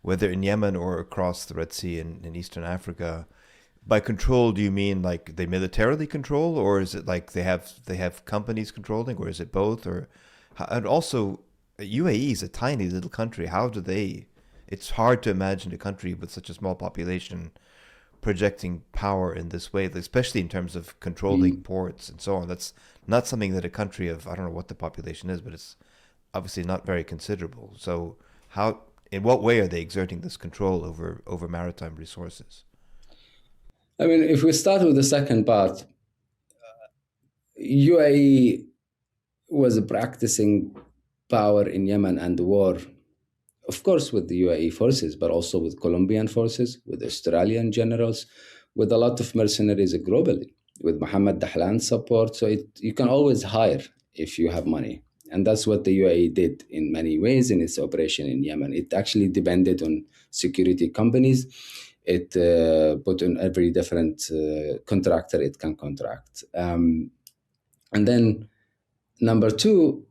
whether in Yemen or across the Red Sea in Eastern Africa, by control, do you mean like they militarily control, or is it like they have companies controlling, or is it both? And also, UAE is a tiny little country. How do they? It's hard to imagine a country with such a small population projecting power in this way, especially in terms of controlling ports and so on. That's not something that a country of, I don't know what the population is, but it's obviously not very considerable. So in what way are they exerting this control over maritime resources? I mean, if we start with the second part, UAE was practicing power in Yemen and the war, of course, with the UAE forces, but also with Colombian forces, with Australian generals, with a lot of mercenaries globally, with Mohammed Dahlan's support. So you can always hire if you have money. And that's what the UAE did in many ways in its operation in Yemen. It actually depended on security companies. It put on every different contractor it can contract. And then number two,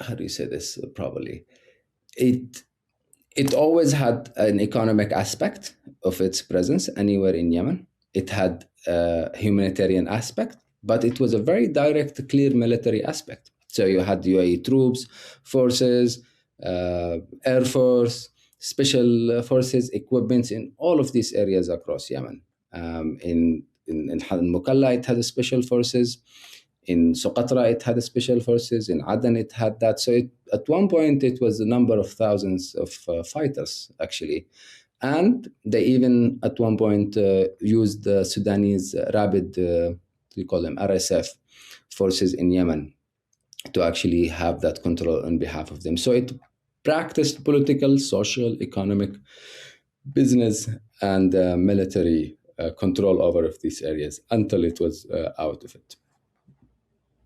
how do you say this properly? It always had an economic aspect of its presence anywhere in Yemen. It had a humanitarian aspect, but it was a very direct, clear military aspect. So you had UAE troops, forces, air force, special forces, equipments in all of these areas across Yemen. In Mukalla, it had special forces. In Socotra, it had special forces. In Aden, it had that. So at one point, it was a number of thousands of fighters, actually. And they even, at one point, used the Sudanese rapid, we call them RSF, forces in Yemen to actually have that control on behalf of them. So it practiced political, social, economic, business, and military control over of these areas until it was out of it.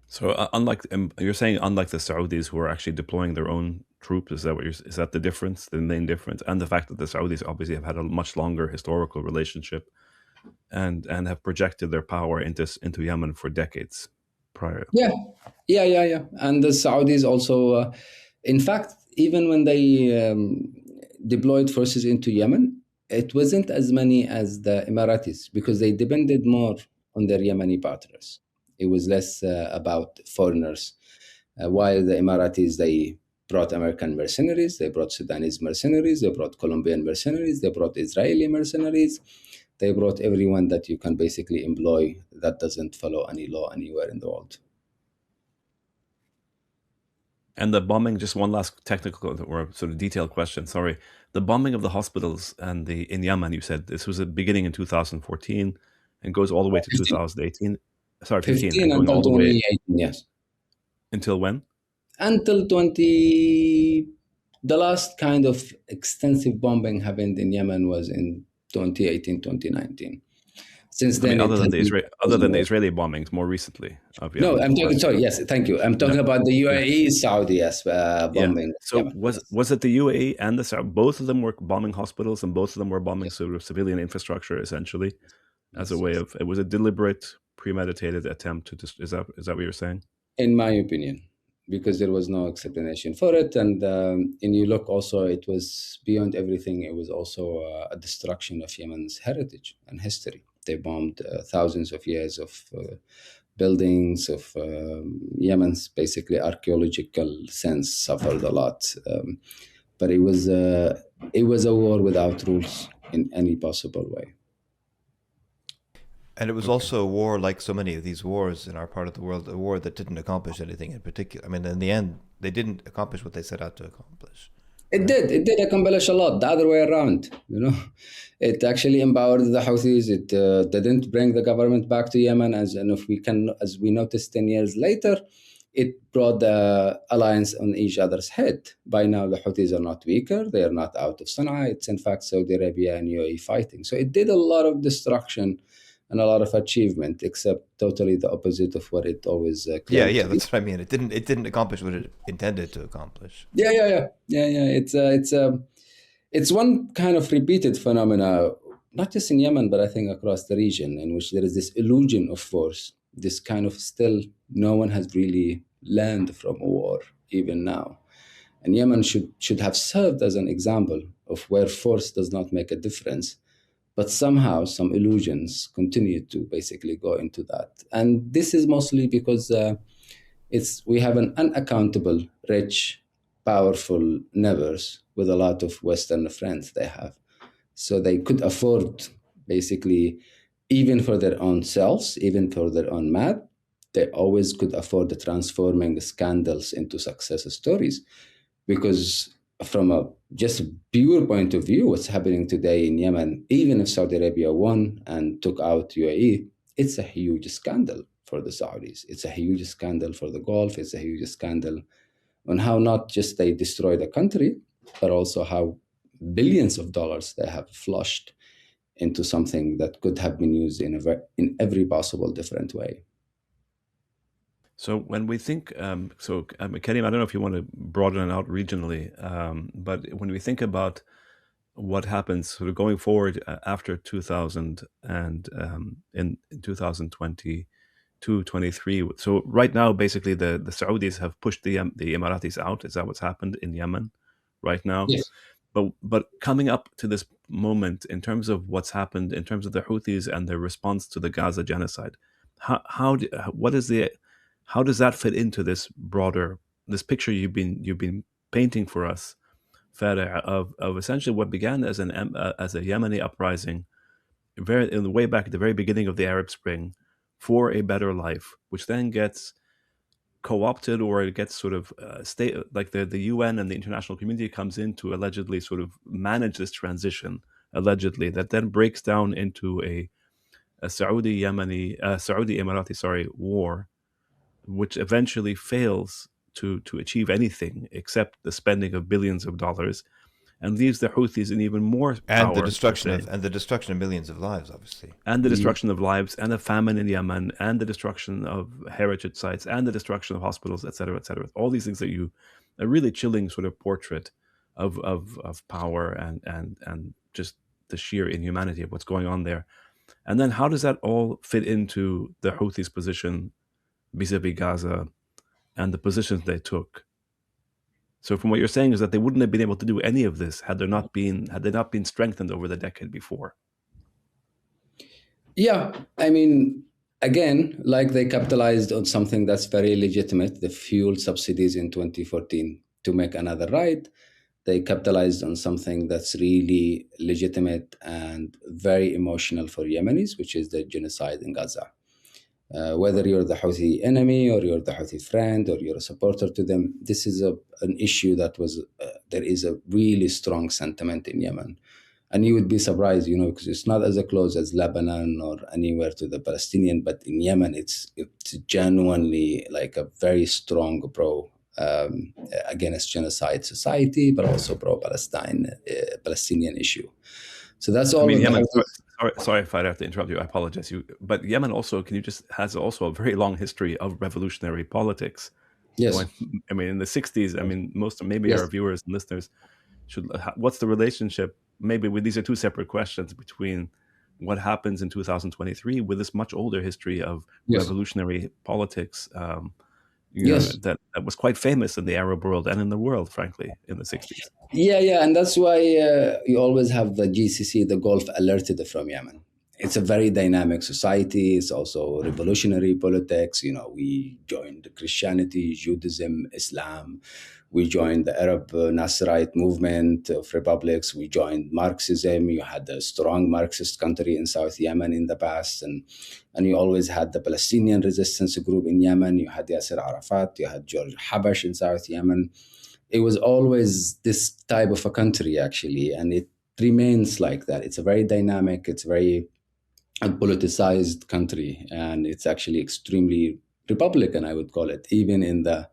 So unlike you're saying, unlike the Saudis who are actually deploying their own troops, is that the difference, the main difference, and the fact that the Saudis obviously have had a much longer historical relationship and have projected their power into Yemen for decades prior. Yeah. And the Saudis also, in fact, even when they deployed forces into Yemen, it wasn't as many as the Emiratis because they depended more on their Yemeni partners. It was less about foreigners. While the Emiratis, they brought American mercenaries, they brought Sudanese mercenaries, they brought Colombian mercenaries, they brought Israeli mercenaries. They brought everyone that you can basically employ that doesn't follow any law anywhere in the world. And the bombing, just one last technical or sort of detailed question, sorry. The bombing of the hospitals and in Yemen, you said this was a beginning in 2014 and goes all the way to 2018. Sorry, 15 and going all the way. Yes. Until when? Until the last kind of extensive bombing happened in Yemen was in 2018, 2019. Since then, other than the Israeli bombings more recently. No, I'm talking. Sorry, yes, thank you. I'm talking about the UAE, Saudi bombing. So was it the UAE and the Saudi? Both of them were bombing hospitals, and both of them were bombing sort of civilian infrastructure, essentially, as a way of. It was a deliberate, premeditated attempt to. Is that what you're saying? In my opinion, because there was no explanation for it, and you look also, it was beyond everything. It was also a destruction of Yemen's heritage and history. They bombed thousands of years of buildings of Yemen's basically archaeological sense suffered a lot, but it was a war without rules in any possible way. And it was also a war, like so many of these wars in our part of the world, a war that didn't accomplish anything in particular. I mean, in the end, they didn't accomplish what they set out to accomplish. It did accomplish a lot, the other way around, It actually empowered the Houthis. It didn't bring the government back to Yemen, as we noticed 10 years later, it brought the alliance on each other's head. By now, the Houthis are not weaker. They are not out of Sanaa. It's in fact Saudi Arabia and UAE fighting. So it did a lot of destruction and a lot of achievement, except totally the opposite of what it always claimed. Yeah, that's what I mean. It didn't accomplish what it intended to accomplish. Yeah. It's one kind of repeated phenomena, not just in Yemen, but I think across the region, in which there is this illusion of force. This kind of still, no one has really learned from a war, even now. And Yemen should have served as an example of where force does not make a difference. But somehow some illusions continue to basically go into that. And this is mostly because we have an unaccountable, rich, powerful neighbors with a lot of Western friends they have. So they could afford basically, even for their own selves, even for their own map, they always could afford transforming scandals into success stories. Because from a just pure point of view, what's happening today in Yemen, even if Saudi Arabia won and took out UAE, it's a huge scandal for the Saudis. It's a huge scandal for the Gulf. It's a huge scandal on how not just they destroy the country, but also how billions of dollars they have flushed into something that could have been used in every possible different way. So when we think, Karim, I don't know if you want to broaden it out regionally, but when we think about what happens sort of going forward after 2000 and in 2022, 23. So right now, basically, the Saudis have pushed the Emiratis out. Is that what's happened in Yemen right now? Yes. But coming up to this moment, in terms of what's happened, in terms of the Houthis and their response to the Gaza genocide, how does that fit into this broader picture you've been painting for us, Farea, of essentially what began as a Yemeni uprising, way back at the very beginning of the Arab Spring, for a better life, which then gets co-opted, or it gets sort of like the UN and the international community comes in to allegedly sort of manage this transition, allegedly, that then breaks down into a Saudi Emirati war, which eventually fails to achieve anything except the spending of billions of dollars, and leaves the Houthis in even more and power, the destruction of millions of lives, obviously, and the destruction of lives, and a famine in Yemen, and the destruction of heritage sites, and the destruction of hospitals, etc., etc. All these things that a really chilling sort of portrait of power and just the sheer inhumanity of what's going on there. And then how does that all fit into the Houthis' position vis-a-vis Gaza and the positions they took? So from what you're saying is that they wouldn't have been able to do any of this had they not been strengthened over the decade before. Yeah, I mean, again, like they capitalized on something that's very legitimate, the fuel subsidies in 2014 to make another right. They capitalized on something that's really legitimate and very emotional for Yemenis, which is the genocide in Gaza. Whether you're the Houthi enemy or you're the Houthi friend or you're a supporter to them, this is an issue that there is a really strong sentiment in Yemen. And you would be surprised, because it's not as close as Lebanon or anywhere to the Palestinian, but in Yemen, it's genuinely like a very strong against genocide society, but also Palestinian issue. So that's all. Yemen. Sorry if I have to interrupt you. I apologize. But Yemen also has also a very long history of revolutionary politics. Yes. In the 60s. Our viewers and listeners should. What's the relationship? Maybe these are two separate questions between what happens in 2023 with this much older history of revolutionary politics. That was quite famous in the Arab world and in the world, frankly, in the 60s. Yeah, and that's why you always have the GCC, the Gulf, alerted from Yemen. It's a very dynamic society. It's also revolutionary politics. We joined Christianity, Judaism, Islam. We joined the Arab Nasserite movement of republics. We joined Marxism. You had a strong Marxist country in South Yemen in the past. And you always had the Palestinian resistance group in Yemen. You had Yasser Arafat. You had George Habash in South Yemen. It was always this type of a country, actually. And it remains like that. It's a very dynamic, it's very politicized country. And it's actually extremely Republican, I would call it, even in the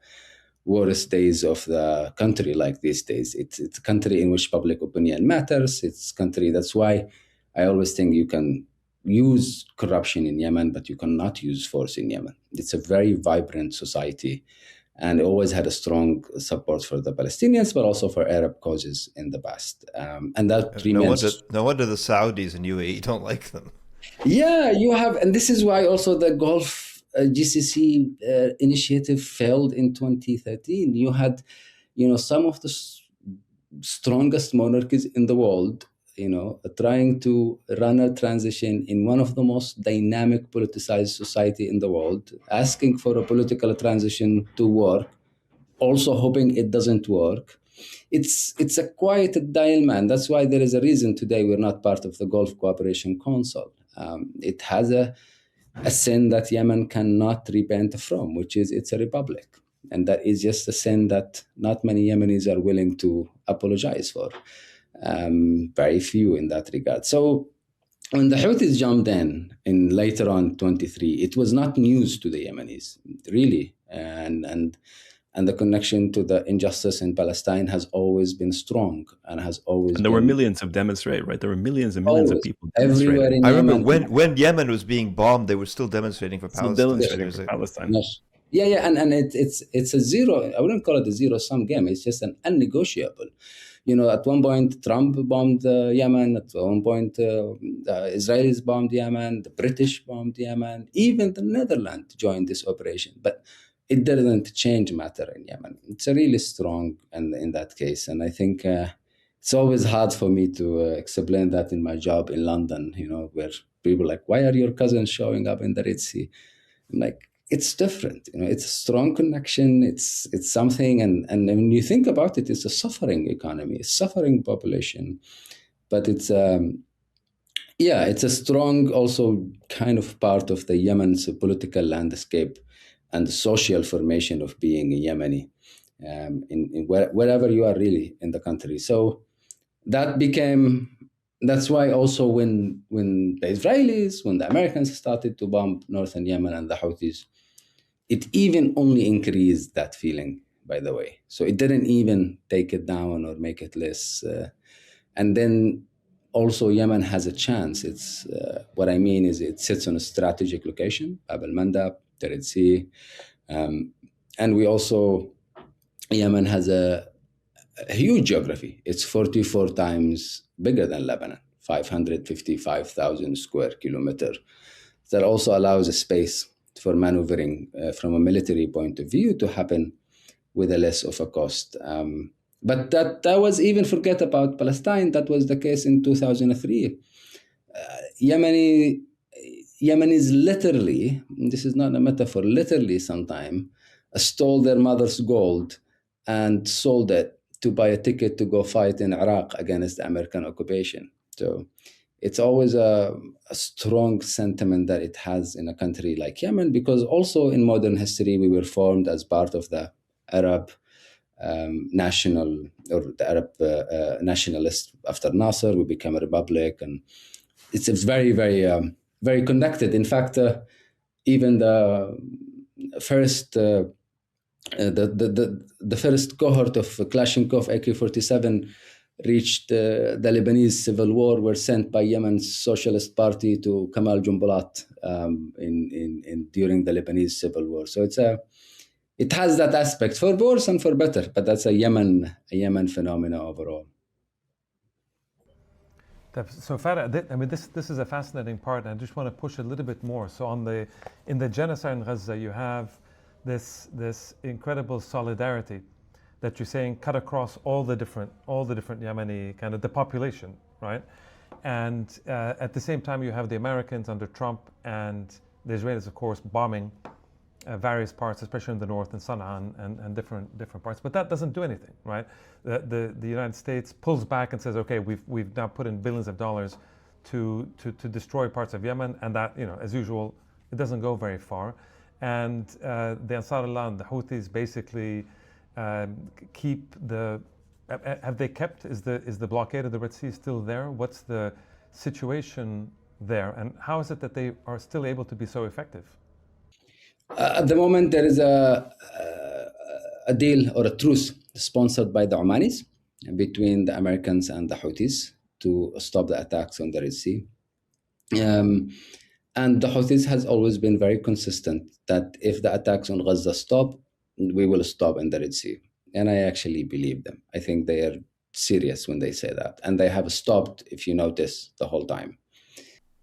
worst days of the country, like these days. It's a country in which public opinion matters. It's a country, that's why I always think you can use corruption in Yemen, but you cannot use force in Yemen. It's a very vibrant society, and it always had a strong support for the Palestinians, but also for Arab causes in the past. And that remains. No wonder the Saudis and UAE don't like them. Yeah, you have, and this is why also the Gulf GCC initiative failed in 2013. You had, some of the strongest monarchies in the world, trying to run a transition in one of the most dynamic politicized society in the world, asking for a political transition to work, also hoping it doesn't work. It's a quiet dilemma. That's why there is a reason today we're not part of the Gulf Cooperation Council. It has a sin that Yemen cannot repent from, which is it's a republic. And that is just a sin that not many Yemenis are willing to apologize for. Very few in that regard. So when the Houthis jumped in later on 23, it was not news to the Yemenis, really. And the connection to the injustice in Palestine has always been strong and has always. And there were millions of demonstrators, right? There were millions and millions of people everywhere in I Yemen. remember when Yemen was being bombed, they were still demonstrating for Palestine. Yes. Yeah, and it's a zero. I wouldn't call it a zero-sum game. It's just an unnegotiable. At one point, Trump bombed Yemen. At one point, the Israelis bombed Yemen. The British bombed Yemen. Even the Netherlands joined this operation. But it didn't change matter in Yemen. It's a really strong in that case. And I think it's always hard for me to explain that in my job in London, where people are like, why are your cousins showing up in the Red Sea? I'm like, it's different. It's a strong connection. It's something. And when you think about it, it's a suffering economy, a suffering population. But it's Yeah, it's a strong, also kind of part of the Yemen's political landscape and the social formation of being a Yemeni, wherever you are really in the country. So that became, that's why also when the Israelis, when the Americans started to bomb northern Yemen and the Houthis, it even only increased that feeling, by the way. So it didn't even take it down or make it less. And then also Yemen has a chance. It's what I mean is it sits on a strategic location, Bab al-Mandab, the Red Sea. And we also, Yemen has a huge geography. It's 44 times bigger than Lebanon, 555,000 square kilometers. That also allows a space for maneuvering from a military point of view to happen with a less of a cost. But that was, even forget about Palestine, that was the case in 2003. Yemenis literally, this is not a metaphor, literally sometime stole their mother's gold and sold it to buy a ticket to go fight in Iraq against the American occupation. So it's always a strong sentiment that it has in a country like Yemen, because also in modern history, we were formed as part of the Arab national, or the Arab nationalist. After Nasser, we became a republic, and it's very, very, very connected. In fact, even the first the first cohort of Kalashnikov AK-47 reached the Lebanese civil war, were sent by Yemen's Socialist Party to Kamal Jumblat during the Lebanese civil war. So it has that aspect, for worse and for better, but that's a Yemen phenomena overall. So Farea, I mean, this is a fascinating part, and I just want to push a little bit more. So in the genocide in Gaza, you have this incredible solidarity that you're saying cut across all the different Yemeni kind of the population, right? And at the same time, you have the Americans under Trump and the Israelis, of course, bombing various parts, especially in the north and Sanaa and different parts. But that doesn't do anything, right? The United States pulls back and says, okay, we've now put in billions of dollars to destroy parts of Yemen, and that, as usual, it doesn't go very far. And the Ansar Allah and the Houthis basically keep have they kept, is the blockade of the Red Sea still there? What's the situation there? And how is it that they are still able to be so effective? At the moment, there is a deal or a truce sponsored by the Omanis between the Americans and the Houthis to stop the attacks on the Red Sea. And the Houthis has always been very consistent that if the attacks on Gaza stop, we will stop in the Red Sea. And I actually believe them. I think they are serious when they say that. And they have stopped, if you notice, the whole time.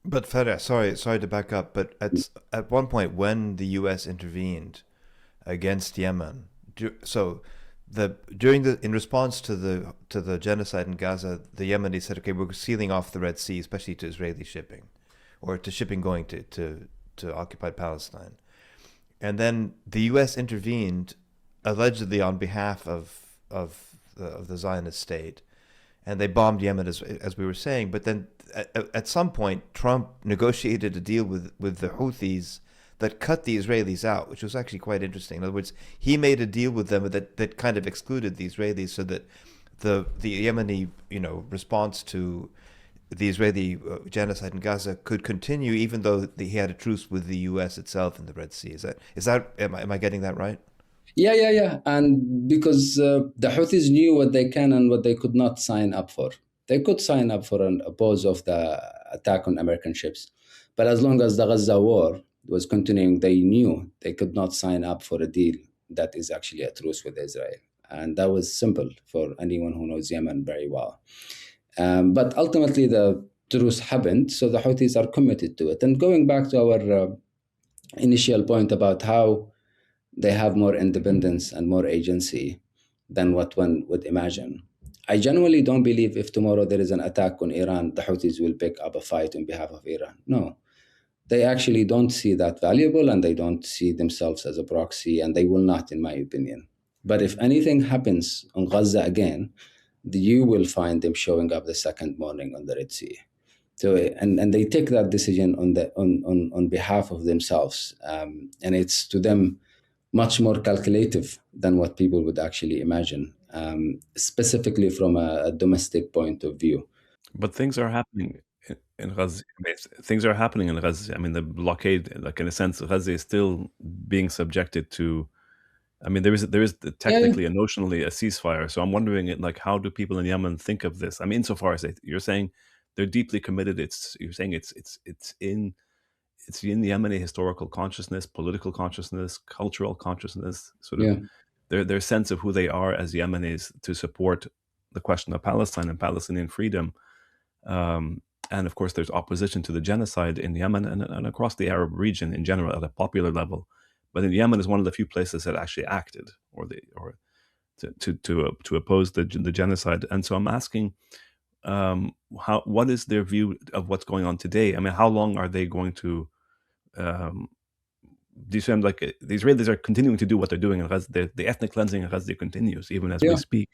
But Farea, sorry to back up, but at one point when the U.S. intervened against Yemen, in response to the genocide in Gaza, the Yemenis said, okay, we're sealing off the Red Sea, especially to Israeli shipping, or to shipping going to occupied Palestine. And then the U.S. intervened allegedly on behalf of the Zionist state, and they bombed Yemen, as we were saying. But then at some point, Trump negotiated a deal with the Houthis that cut the Israelis out, which was actually quite interesting. In other words, he made a deal with them that kind of excluded the Israelis, so that the Yemeni response to the Israeli genocide in Gaza could continue, even though he had a truce with the U.S. itself in the Red Sea. Am I getting that right? Yeah. And because the Houthis knew what they can and what they could not sign up for. They could sign up for an oppose of the attack on American ships. But as long as the Gaza war was continuing, they knew they could not sign up for a deal that is actually a truce with Israel. And that was simple for anyone who knows Yemen very well. But ultimately, the truce happened, so the Houthis are committed to it. And going back to our initial point about how they have more independence and more agency than what one would imagine, I genuinely don't believe if tomorrow there is an attack on Iran, the Houthis will pick up a fight on behalf of Iran. No, they actually don't see that valuable, and they don't see themselves as a proxy, and they will not, in my opinion. But if anything happens on Gaza again, you will find them showing up the second morning on the Red Sea. So and they take that decision on behalf of themselves, and it's to them much more calculative than what people would actually imagine, specifically from a domestic point of view. But things are happening in Gaza. I mean, things are happening in Gaza. I mean, the blockade, like in a sense, Gaza is still being subjected to. I mean, there is technically and notionally a ceasefire. So I'm wondering, like, how do people in Yemen think of this? I mean, insofar as you're saying they're deeply committed. You're saying it's in the Yemeni historical consciousness, political consciousness, cultural consciousness, sort of their sense of who they are as Yemenis to support the question of Palestine and Palestinian freedom. And of course, there's opposition to the genocide in Yemen and across the Arab region in general at a popular level. But in Yemen is one of the few places that actually acted to oppose the genocide. And so I'm asking, what is their view of what's going on today? I mean, how long are they going to? Do you seem like the Israelis are continuing to do what they're doing in Gaza? The ethnic cleansing in Gaza continues even as we speak.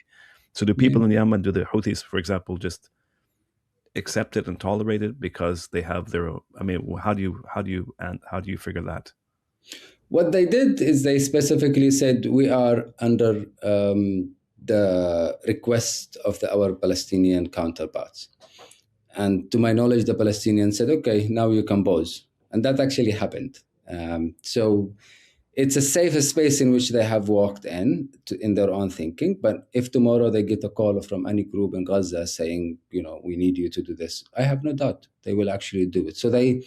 So do people in Yemen, do the Houthis, for example, just accept it and tolerate it because they have their own? I mean, how do you figure that? What they did is they specifically said we are under the request of our Palestinian counterparts. And to my knowledge, the Palestinians said, okay, now you can pause. And that actually happened. So it's a safe space in which they have walked in their own thinking. But if tomorrow they get a call from any group in Gaza saying, we need you to do this, I have no doubt they will actually do it. So the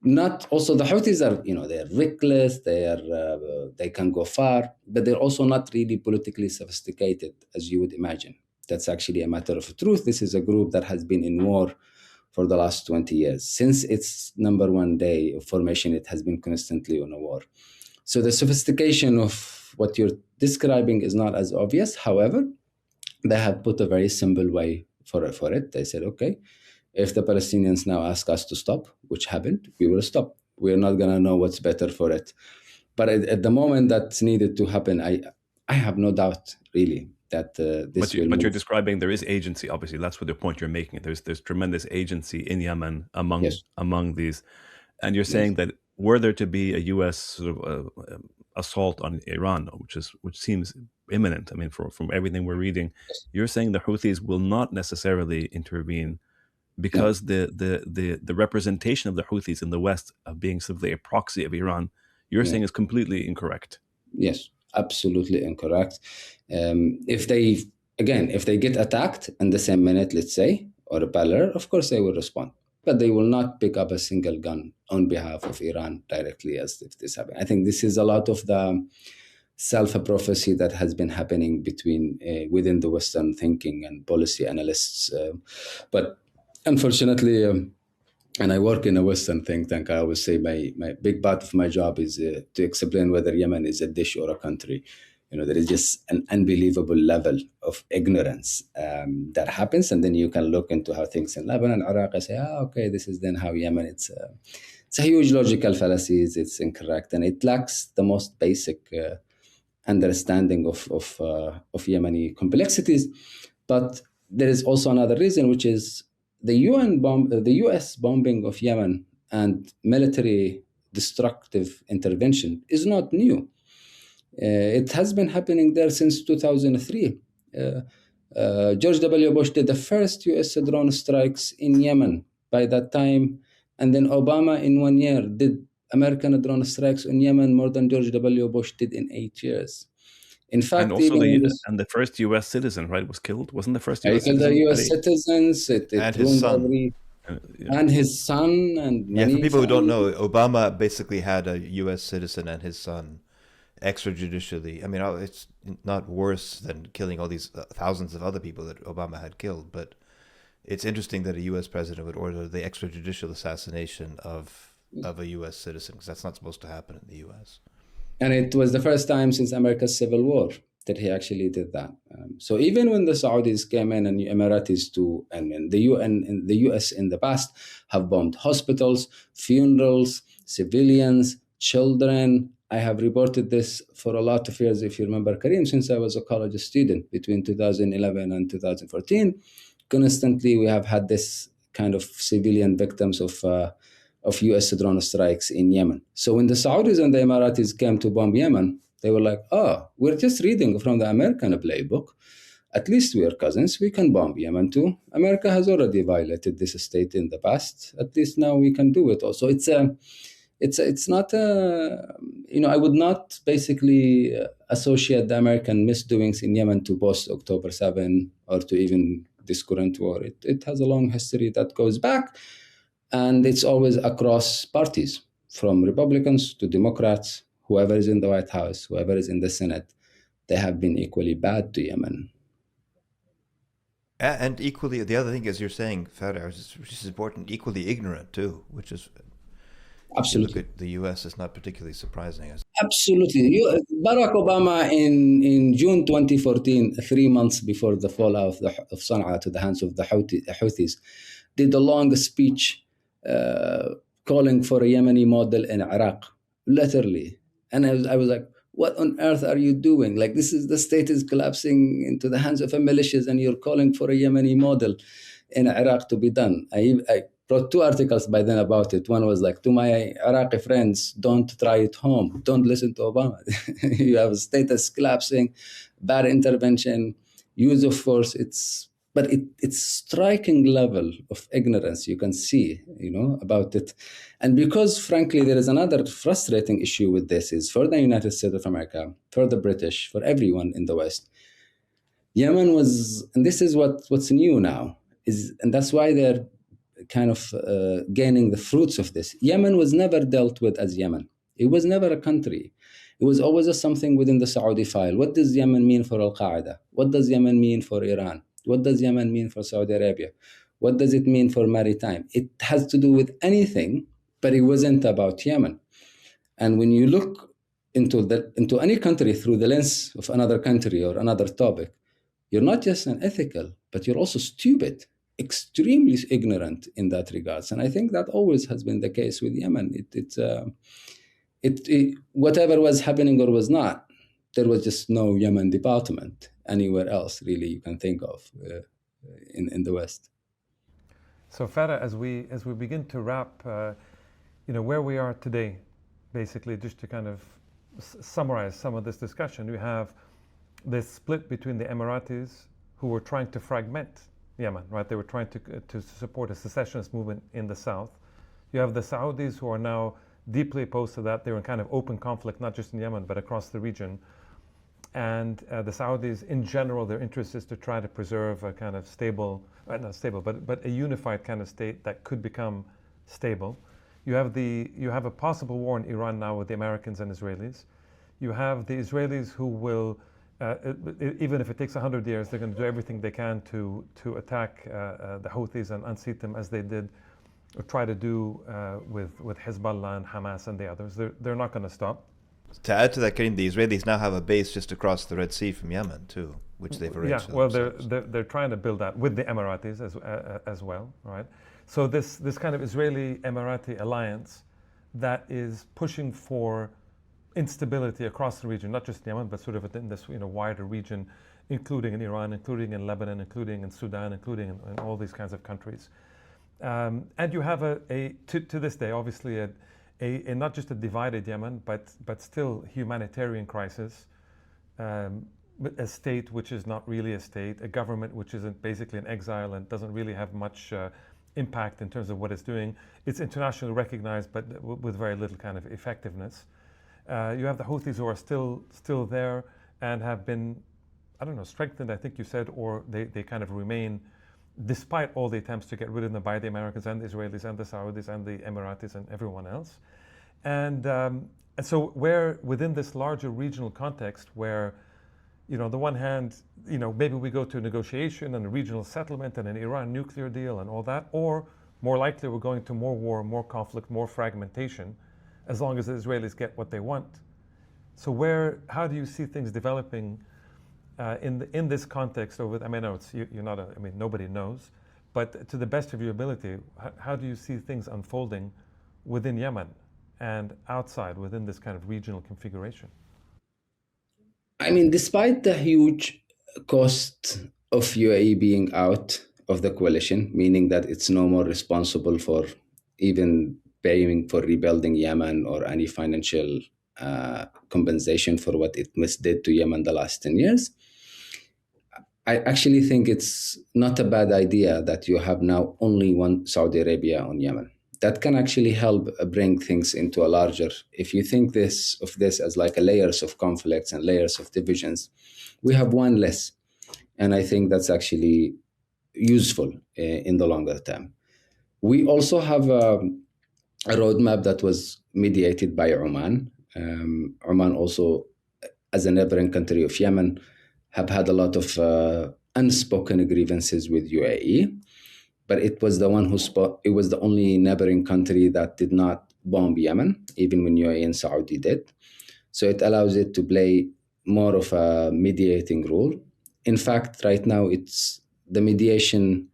Houthis are, they're reckless, they can go far, but they're also not really politically sophisticated as you would imagine. That's actually a matter of truth. This is a group that has been in war for the last 20 years. Since its number one day of formation, it has been constantly on a war. So the sophistication of what you're describing is not as obvious. However, they have put a very simple way for it. They said, okay, if the Palestinians now ask us to stop, which happened, we will stop. We're not going to know what's better for it. But at the moment that's needed to happen, I have no doubt, really, that this will move. But you're describing there is agency, obviously. That's what the point you're making. There's tremendous agency in Yemen among these. And you're saying that were there to be a U.S. sort of assault on Iran, which seems imminent, I mean, from everything we're reading, you're saying the Houthis will not necessarily intervene because the representation of the Houthis in the West of being simply a proxy of Iran, you're saying is completely incorrect. Yes, absolutely incorrect. If they get attacked in the same minute, let's say, or a parallel, of course they will respond. But they will not pick up a single gun on behalf of Iran directly as if this happened. I think this is a lot of the self-prophecy that has been happening within the Western thinking and policy analysts. But unfortunately, and I work in a Western think tank, I always say my big part of my job is to explain whether Yemen is a dish or a country. There is just an unbelievable level of ignorance that happens. And then you can look into how things in Lebanon, Iraq, and say, okay, this is then how Yemen, it's a huge logical fallacies, it's incorrect. And it lacks the most basic understanding of Yemeni complexities. But there is also another reason, which is the U.S. bombing of Yemen and military destructive intervention is not new. It has been happening there since 2003. George W. Bush did the first U.S. drone strikes in Yemen by that time. And then Obama in 1 year did American drone strikes in Yemen more than George W. Bush did in 8 years. In fact, and also the first U.S. citizen, right, was killed. Wasn't the first U.S. citizen? The U.S. citizens, and his son. And his son. And for people who don't know, Obama basically had a U.S. citizen and his son extrajudicially. I mean, it's not worse than killing all these thousands of other people that Obama had killed, but it's interesting that a U.S. president would order the extrajudicial assassination of a U.S. citizen, because that's not supposed to happen in the U.S. And it was the first time since America's Civil War that he actually did that. So even when the Saudis came in and the Emiratis too, and the UN and the US in the past have bombed hospitals, funerals, civilians, children. I have reported this for a lot of years, if you remember, Karim, since I was a college student between 2011 and 2014. Constantly, we have had this kind of civilian victims of U.S. drone strikes in Yemen. So when the Saudis and the Emiratis came to bomb Yemen, they were like, oh, we're just reading from the American playbook. At least we are cousins. We can bomb Yemen too. America has already violated this state in the past. At least now we can do it also. It's not I would not basically associate the American misdoings in Yemen to post October 7 or to even this current war. It has a long history that goes back, and it's always across parties, from Republicans to Democrats, whoever is in the White House, whoever is in the Senate, they have been equally bad to Yemen. And equally, the other thing is you're saying, Farea, which is important, equally ignorant too, which is... Absolutely. Look at the U.S. is not particularly surprising. Absolutely. Barack Obama in June 2014, 3 months before the fallout of Sanaa to the hands of the Houthis, did a long speech calling for a Yemeni model in Iraq, literally. And I was like, what on earth are you doing? Like, the state is collapsing into the hands of militias, and you're calling for a Yemeni model in Iraq to be done. I wrote 2 articles by then about it. One was like, to my Iraqi friends, don't try it home. Don't listen to Obama. You have a state that's collapsing, bad intervention, use of force. It's striking level of ignorance you can see, about it. And because, frankly, there is another frustrating issue with this is for the United States of America, for the British, for everyone in the West, Yemen was, and this is what's new now, and that's why they're kind of gaining the fruits of this. Yemen was never dealt with as Yemen. It was never a country. It was always something within the Saudi file. What does Yemen mean for Al-Qaeda? What does Yemen mean for Iran? What does Yemen mean for Saudi Arabia? What does it mean for maritime? It has to do with anything, but it wasn't about Yemen. And when you look into any country through the lens of another country or another topic, you're not just unethical, but you're also stupid, extremely ignorant in that regards. And I think that always has been the case with Yemen. Whatever was happening or was not, there was just no Yemen department anywhere else really you can think of in the West. So Farea, as we begin to wrap, where we are today, basically, just to kind of summarize some of this discussion, we have this split between the Emiratis, who were trying to fragment Yemen, right? They were trying to support a secessionist movement in the south. You have the Saudis, who are now deeply opposed to that. They're in kind of open conflict, not just in Yemen, but across the region. And the Saudis, in general, their interest is to try to preserve a kind of stable, not stable, but a unified kind of state that could become stable. You have a possible war in Iran now with the Americans and Israelis. You have the Israelis who will, even if it takes 100 years, they're going to do everything they can to attack the Houthis and unseat them, as they did or try to do with Hezbollah and Hamas and the others. They're not going to stop. To add to that, Karim, the Israelis now have a base just across the Red Sea from Yemen too, which they've arranged. Yeah, well, they're trying to build that with the Emiratis as well, right? So this kind of Israeli-Emirati alliance that is pushing for instability across the region, not just Yemen, but sort of in this wider region, including in Iran, including in Lebanon, including in Sudan, including in all these kinds of countries. And you have to this day, obviously, a not just a divided Yemen, but still humanitarian crisis, a state which is not really a state, a government which is basically in exile and doesn't really have much impact in terms of what it's doing. It's internationally recognized, but with very little kind of effectiveness. You have the Houthis, who are still there and have been, strengthened, I think you said, or they kind of remain, despite all the attempts to get rid of them by the Americans and the Israelis and the Saudis and the Emiratis and everyone else. And so where within this larger regional context where, on the one hand, maybe we go to a negotiation and a regional settlement and an Iran nuclear deal and all that, or more likely we're going to more war, more conflict, more fragmentation, as long as the Israelis get what they want. So how do you see things developing in this context? I know you're not nobody knows, but to the best of your ability, how do you see things unfolding within Yemen and outside within this kind of regional configuration? Despite the huge cost of UAE being out of the coalition, meaning that it's no more responsible for even paying for rebuilding Yemen or any financial compensation for what it misdid to Yemen the last 10 years. I actually think it's not a bad idea that you have now only one Saudi Arabia on Yemen. That can actually help bring things into a larger, if you think of this as like a layers of conflicts and layers of divisions, we have one less. And I think that's actually useful in the longer term. We also have a roadmap that was mediated by Oman. Oman also, as a neighboring country of Yemen, have had a lot of unspoken grievances with UAE, but it was the one it was the only neighboring country that did not bomb Yemen, even when UAE and Saudi did. So it allows it to play more of a mediating role. In fact, right now it's the mediation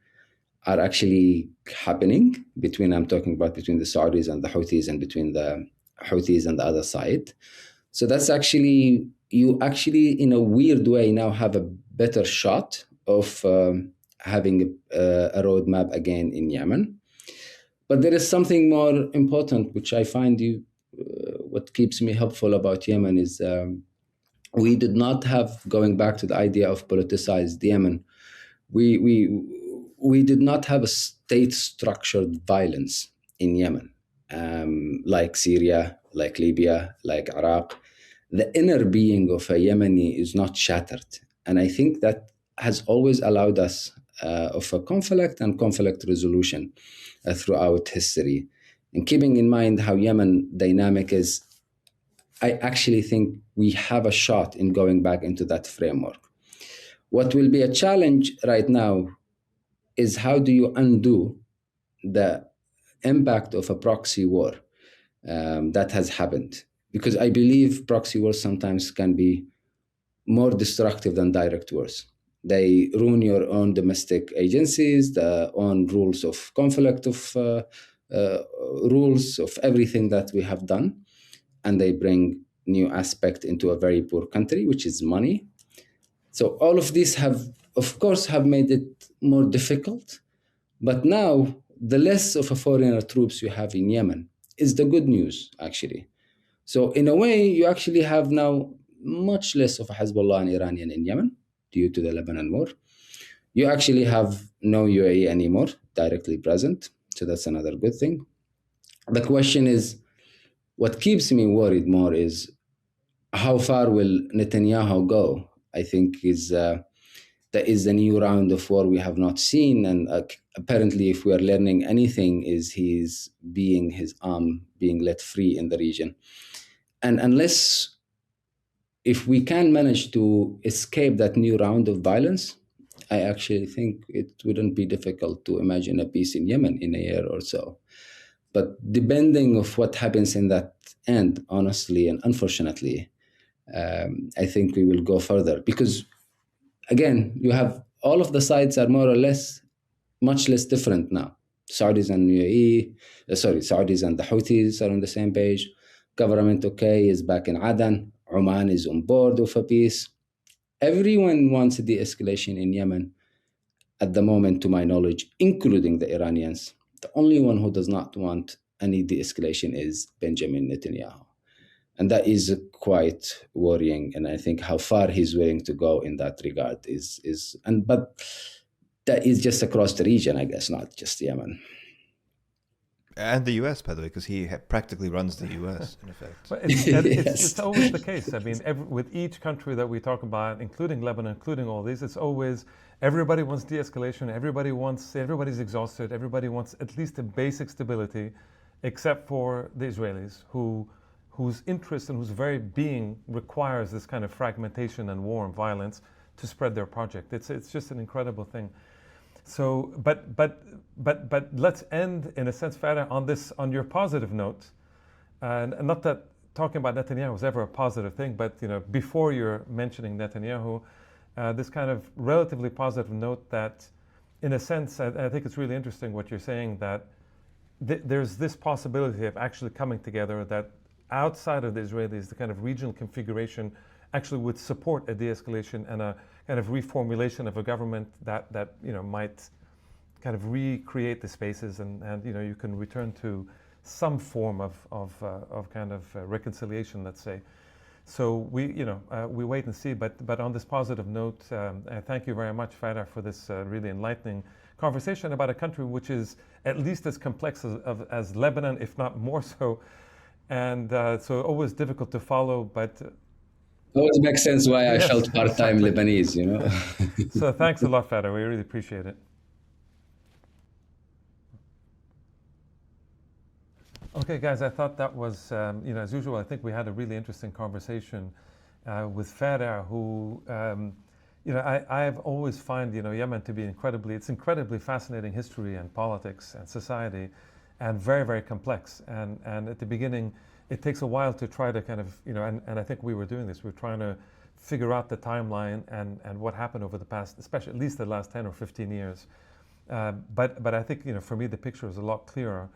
are actually happening I'm talking about between the Saudis and the Houthis and between the Houthis and the other side. So that's actually, you actually in a weird way now have a better shot of having a roadmap again in Yemen. But there is something more important, which I find what keeps me hopeful about Yemen is we did not have, going back to the idea of politicized Yemen, we did not have a state-structured violence in Yemen, like Syria, like Libya, like Iraq. The inner being of a Yemeni is not shattered. And I think that has always allowed us of a conflict and conflict resolution throughout history. And keeping in mind how Yemen dynamic is, I actually think we have a shot in going back into that framework. What will be a challenge right now is how do you undo the impact of a proxy war that has happened? Because I believe proxy wars sometimes can be more destructive than direct wars. They ruin your own domestic agencies, the own rules of conflict, of rules of everything that we have done. And they bring new aspect into a very poor country, which is money. So all of these have, of course, have made it more difficult. But now, the less of a foreigner troops you have in Yemen is the good news, actually. So in a way, you actually have now much less of a Hezbollah and Iranian in Yemen due to the Lebanon war. You actually have no UAE anymore directly present. So that's another good thing. The question is, what keeps me worried more is how far will Netanyahu go? I think there is a new round of war we have not seen. And apparently, if we are learning anything, is his arm being let free in the region. And if we can manage to escape that new round of violence, I actually think it wouldn't be difficult to imagine a peace in Yemen in a year or so. But depending of what happens in that end, honestly and unfortunately, I think we will go further. Because, again, you have all of the sides are more or less much less different now. Saudis and Saudis and the Houthis are on the same page. Government, is back in Aden. Oman is on board with a peace. Everyone wants a de-escalation in Yemen at the moment, to my knowledge, including the Iranians. The only one who does not want any de-escalation is Benjamin Netanyahu. And that is quite worrying. And I think how far he's willing to go in that regard but that is just across the region, I guess, not just Yemen. And the US, by the way, because he practically runs the US, in effect. But it's always the case. I mean, with each country that we talk about, including Lebanon, including all these, it's always everybody wants de-escalation, everybody's exhausted, everybody wants at least a basic stability, except for the Israelis, whose interest and whose very being requires this kind of fragmentation and war and violence to spread their project. It's just an incredible thing. So, but let's end in a sense, Farea, on your positive note, and not that talking about Netanyahu was ever a positive thing, but before you're mentioning Netanyahu, this kind of relatively positive note that, in a sense, I think it's really interesting what you're saying, that there's this possibility of actually coming together, that outside of the Israelis, the kind of regional configuration actually would support a de-escalation and a kind of reformulation of a government that might kind of recreate the spaces, and you know, you can return to some form of kind of reconciliation, let's say. So we wait and see. But on this positive note, thank you very much, Farea, for this really enlightening conversation about a country which is at least as complex as Lebanon, if not more so. And so always difficult to follow, but always makes sense why I yes, felt part-time exactly. Lebanese, you know. So thanks a lot, Farea. We really appreciate it. Okay, guys, I thought that was, as usual, I think we had a really interesting conversation with Farea, who, I've always find, Yemen to be it's incredibly fascinating history and politics and society, and very, very complex. And at the beginning, it takes a while to try to kind of, and I think we were doing this. We were trying to figure out the timeline and what happened over the past, especially at least the last 10 or 15 years. But I think, for me, the picture is a lot clearer.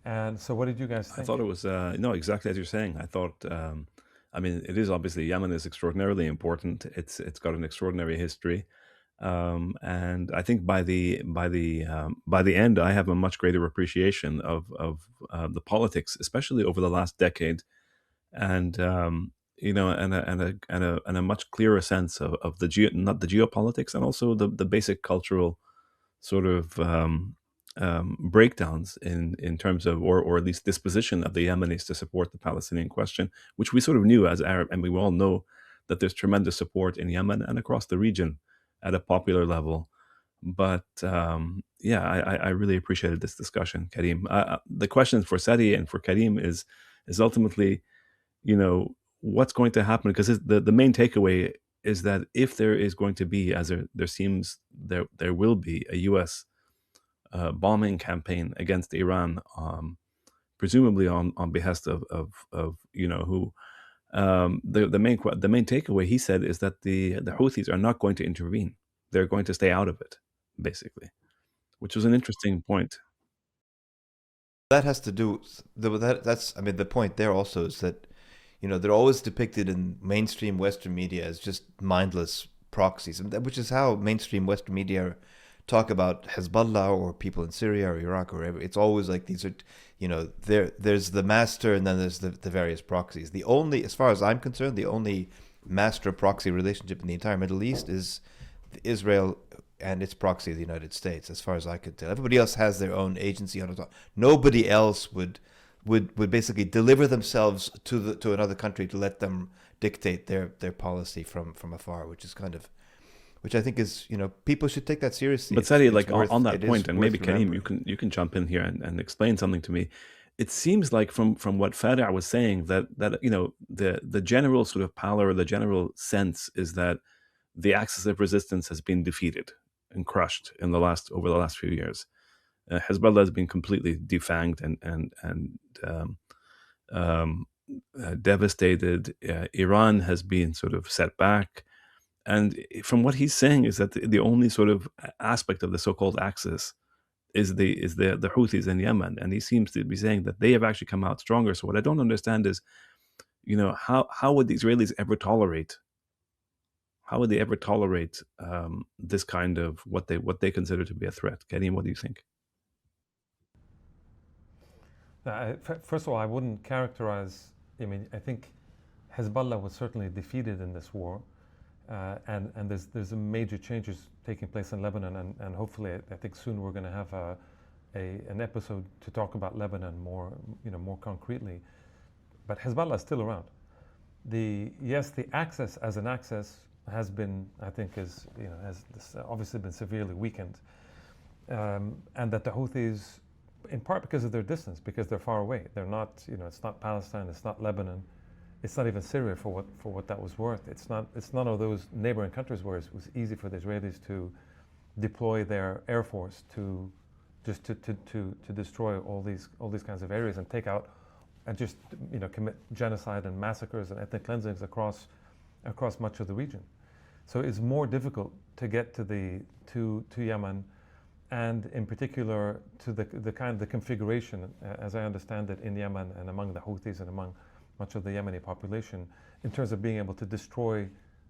And so what did you guys think? I thought it was, no, exactly as you're saying. I thought, it is obviously, Yemen is extraordinarily important. It's got an extraordinary history. And I think by the end, I have a much greater appreciation of the politics, especially over the last decade. And, and a much clearer sense of not the geopolitics, and also the basic cultural sort of breakdowns in terms of, or at least disposition of the Yemenis to support the Palestinian question, which we sort of knew as Arab, and we all know that there's tremendous support in Yemen and across the region at a popular level. But I really appreciated this discussion, Karim. The question for Sadi and for Karim is ultimately, what's going to happen? Because the main takeaway is that if there is going to be, as there seems there will be, a U.S. Bombing campaign against Iran, presumably on behest of who. The main takeaway, he said, is that the Houthis are not going to intervene. They're going to stay out of it, basically, which was an interesting point. That has to do that's the point there also is that they're always depicted in mainstream Western media as just mindless proxies, which is how mainstream Western media talk about Hezbollah or people in Syria or Iraq or wherever. It's always like these are, there's the master and then there's the various proxies. The only, as far as I'm concerned, the only master proxy relationship in the entire Middle East is Israel and its proxy, the United States, as far as I could tell. Everybody else has their own agency on it. Nobody else would basically deliver themselves to another country to let them dictate their policy from afar, which I think is, people should take that seriously. But Sadi, on that point, and maybe Karim, you can jump in here and explain something to me. It seems like from what Farea was saying that the general sort of pallor, the general sense is that the axis of resistance has been defeated and crushed over the last few years. Hezbollah has been completely defanged and devastated. Iran has been sort of set back. And from what he's saying is that the only sort of aspect of the so-called axis is the Houthis in Yemen, and he seems to be saying that they have actually come out stronger. So what I don't understand is, how would the Israelis ever tolerate? How would they ever tolerate this kind of what they consider to be a threat? Karim, what do you think? First of all, I wouldn't characterize. I think Hezbollah was certainly defeated in this war. And there's major changes taking place in Lebanon, and hopefully, I think soon we're going to have an episode to talk about Lebanon more concretely. But Hezbollah is still around. The axis as an axis has been, I think, has obviously been severely weakened, and that the Houthis, in part because of their distance, because they're far away, they're not, it's not Palestine, it's not Lebanon. It's not even Syria for what that was worth. It's none of those neighboring countries where it was easy for the Israelis to deploy their air force to destroy all these kinds of areas and take out and just commit genocide and massacres and ethnic cleansings across much of the region. So it's more difficult to get to Yemen, and in particular to the configuration, as I understand it, in Yemen and among the Houthis and among much of the Yemeni population, in terms of being able to destroy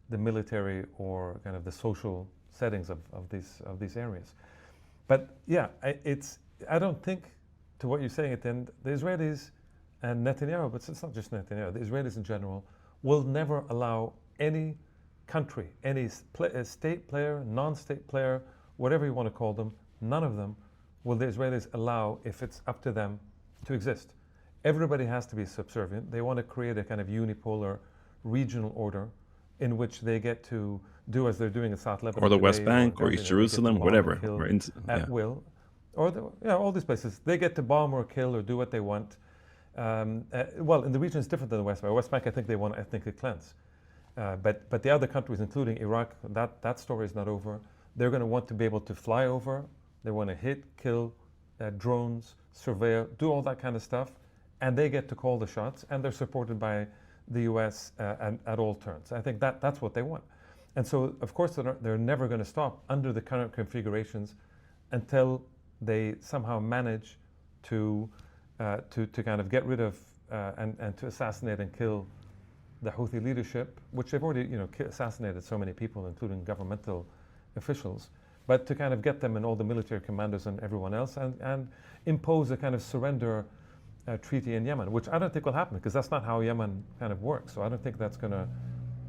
the military or kind of the social settings of these areas. But yeah, I don't think, to what you're saying at the end, the Israelis and Netanyahu, but it's not just Netanyahu, the Israelis in general, will never allow any country, any state player, non-state player, whatever you want to call them, none of them will the Israelis allow, if it's up to them, to exist. Everybody has to be subservient. They want to create a kind of unipolar regional order in which they get to do as they're doing in South Lebanon or the today, West Bank, or Gaza, East they get to Jerusalem, bomb whatever. and kill Yeah. at will, or all these places. They get to bomb or kill or do what they want. Well, in the region it's different than the West Bank. West Bank, I think they want to ethnically cleanse. But the other countries, including Iraq, that story is not over. They're going to want to be able to fly over. They want to hit, kill, drones, surveil, do all that kind of stuff. And they get to call the shots. And they're supported by the US at all turns. I think that's what they want. And so, of course, they're never going to stop under the current configurations until they somehow manage to kind of get rid of and to assassinate and kill the Houthi leadership, which they've already assassinated so many people, including governmental officials, but to kind of get them and all the military commanders and everyone else and impose a kind of surrender treaty in Yemen, which I don't think will happen because that's not how Yemen kind of works. So I don't think that's going to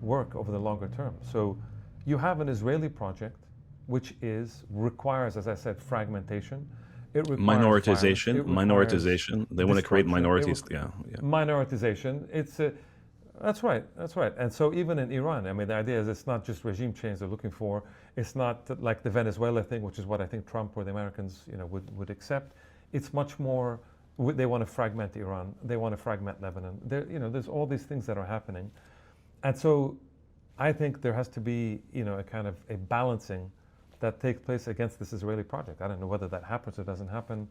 work over the longer term. So you have an Israeli project which requires, as I said, fragmentation. It requires minoritization. Minoritization. They want to create minorities. Yeah. Minoritization. That's right. And so even in Iran, I mean, the idea is it's not just regime change they're looking for. It's not like the Venezuela thing, which is what I think Trump or the Americans, would accept. It's much more. They want to fragment Iran. They want to fragment Lebanon. There's all these things that are happening, and so I think there has to be, a kind of a balancing that takes place against this Israeli project. I don't know whether that happens or doesn't happen.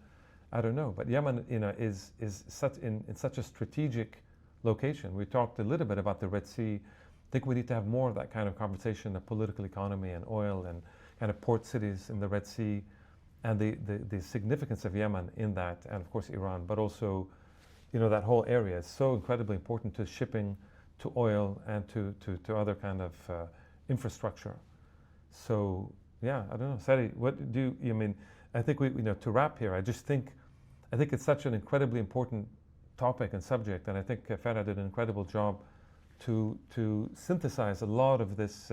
I don't know. But Yemen, is in such a strategic location. We talked a little bit about the Red Sea. I think we need to have more of that kind of conversation, the political economy and oil and kind of port cities in the Red Sea, and the significance of Yemen in that, and of course Iran, but also, that whole area is so incredibly important to shipping, to oil, and to other kind of infrastructure. So yeah, I don't know, Sari, what do you mean? I think to wrap here, I think it's such an incredibly important topic and subject, and I think Farea did an incredible job to synthesize a lot of this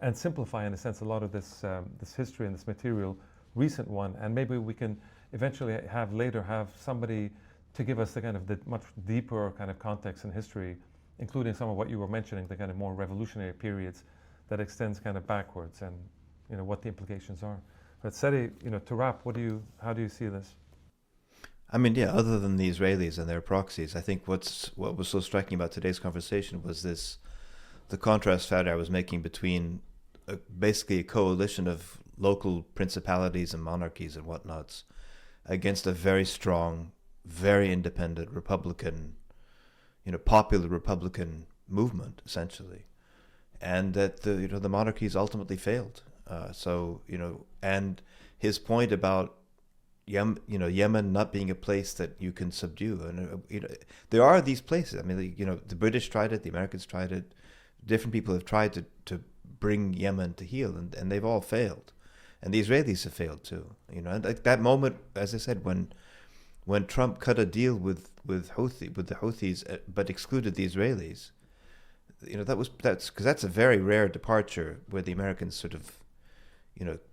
and simplify, in a sense, a lot of this history and this material, recent one, and maybe we can eventually have somebody to give us the much deeper kind of context and history, including some of what you were mentioning, the kind of more revolutionary periods that extends kind of backwards, and what the implications are. But Sari, to wrap, how do you see this? I mean, yeah, other than the Israelis and their proxies, I think what was so striking about today's conversation was the contrast Farea was making between basically a coalition of local principalities and monarchies and whatnots against a very strong, very independent Republican, popular Republican movement, essentially. And that the monarchies ultimately failed. And his point about Yemen not being a place that you can subdue, and there are these places. I mean, the British tried it, the Americans tried it, different people have tried to bring Yemen to heel, and they've all failed, and the Israelis have failed too. And at that moment, as I said, when Trump cut a deal with the Houthis, but excluded the Israelis, that's because that's a very rare departure where the Americans sort of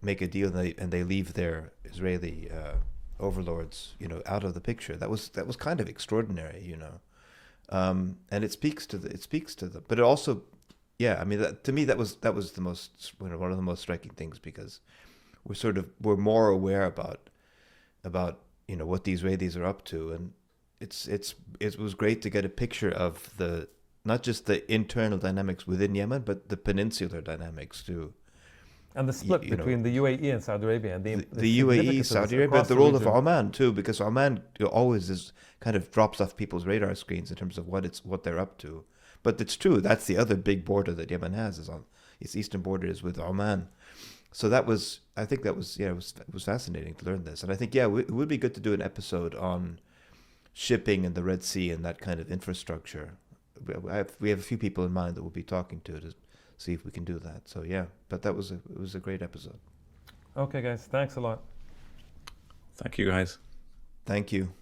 make a deal and they leave their Israeli overlords, out of the picture. That was kind of extraordinary, and it speaks to the. But it also, yeah, I mean, to me that was the most one of the most striking things, because we're more aware about what the Israelis are up to, and it was great to get a picture of not just the internal dynamics within Yemen, but the peninsular dynamics too. And the split between the UAE and Saudi Arabia, and the UAE, Saudi Arabia, the role of Oman too, because Oman always is kind of drops off people's radar screens in terms of what they're up to. But it's true, that's the other big border that Yemen has, its eastern border is with Oman. So it was fascinating to learn this, and I think it would be good to do an episode on shipping in the Red Sea and that kind of infrastructure. We have a few people in mind that we'll be talking to see if we can do that. So yeah, but it was a great episode. Okay, guys, thanks a lot. Thank you, guys. Thank you.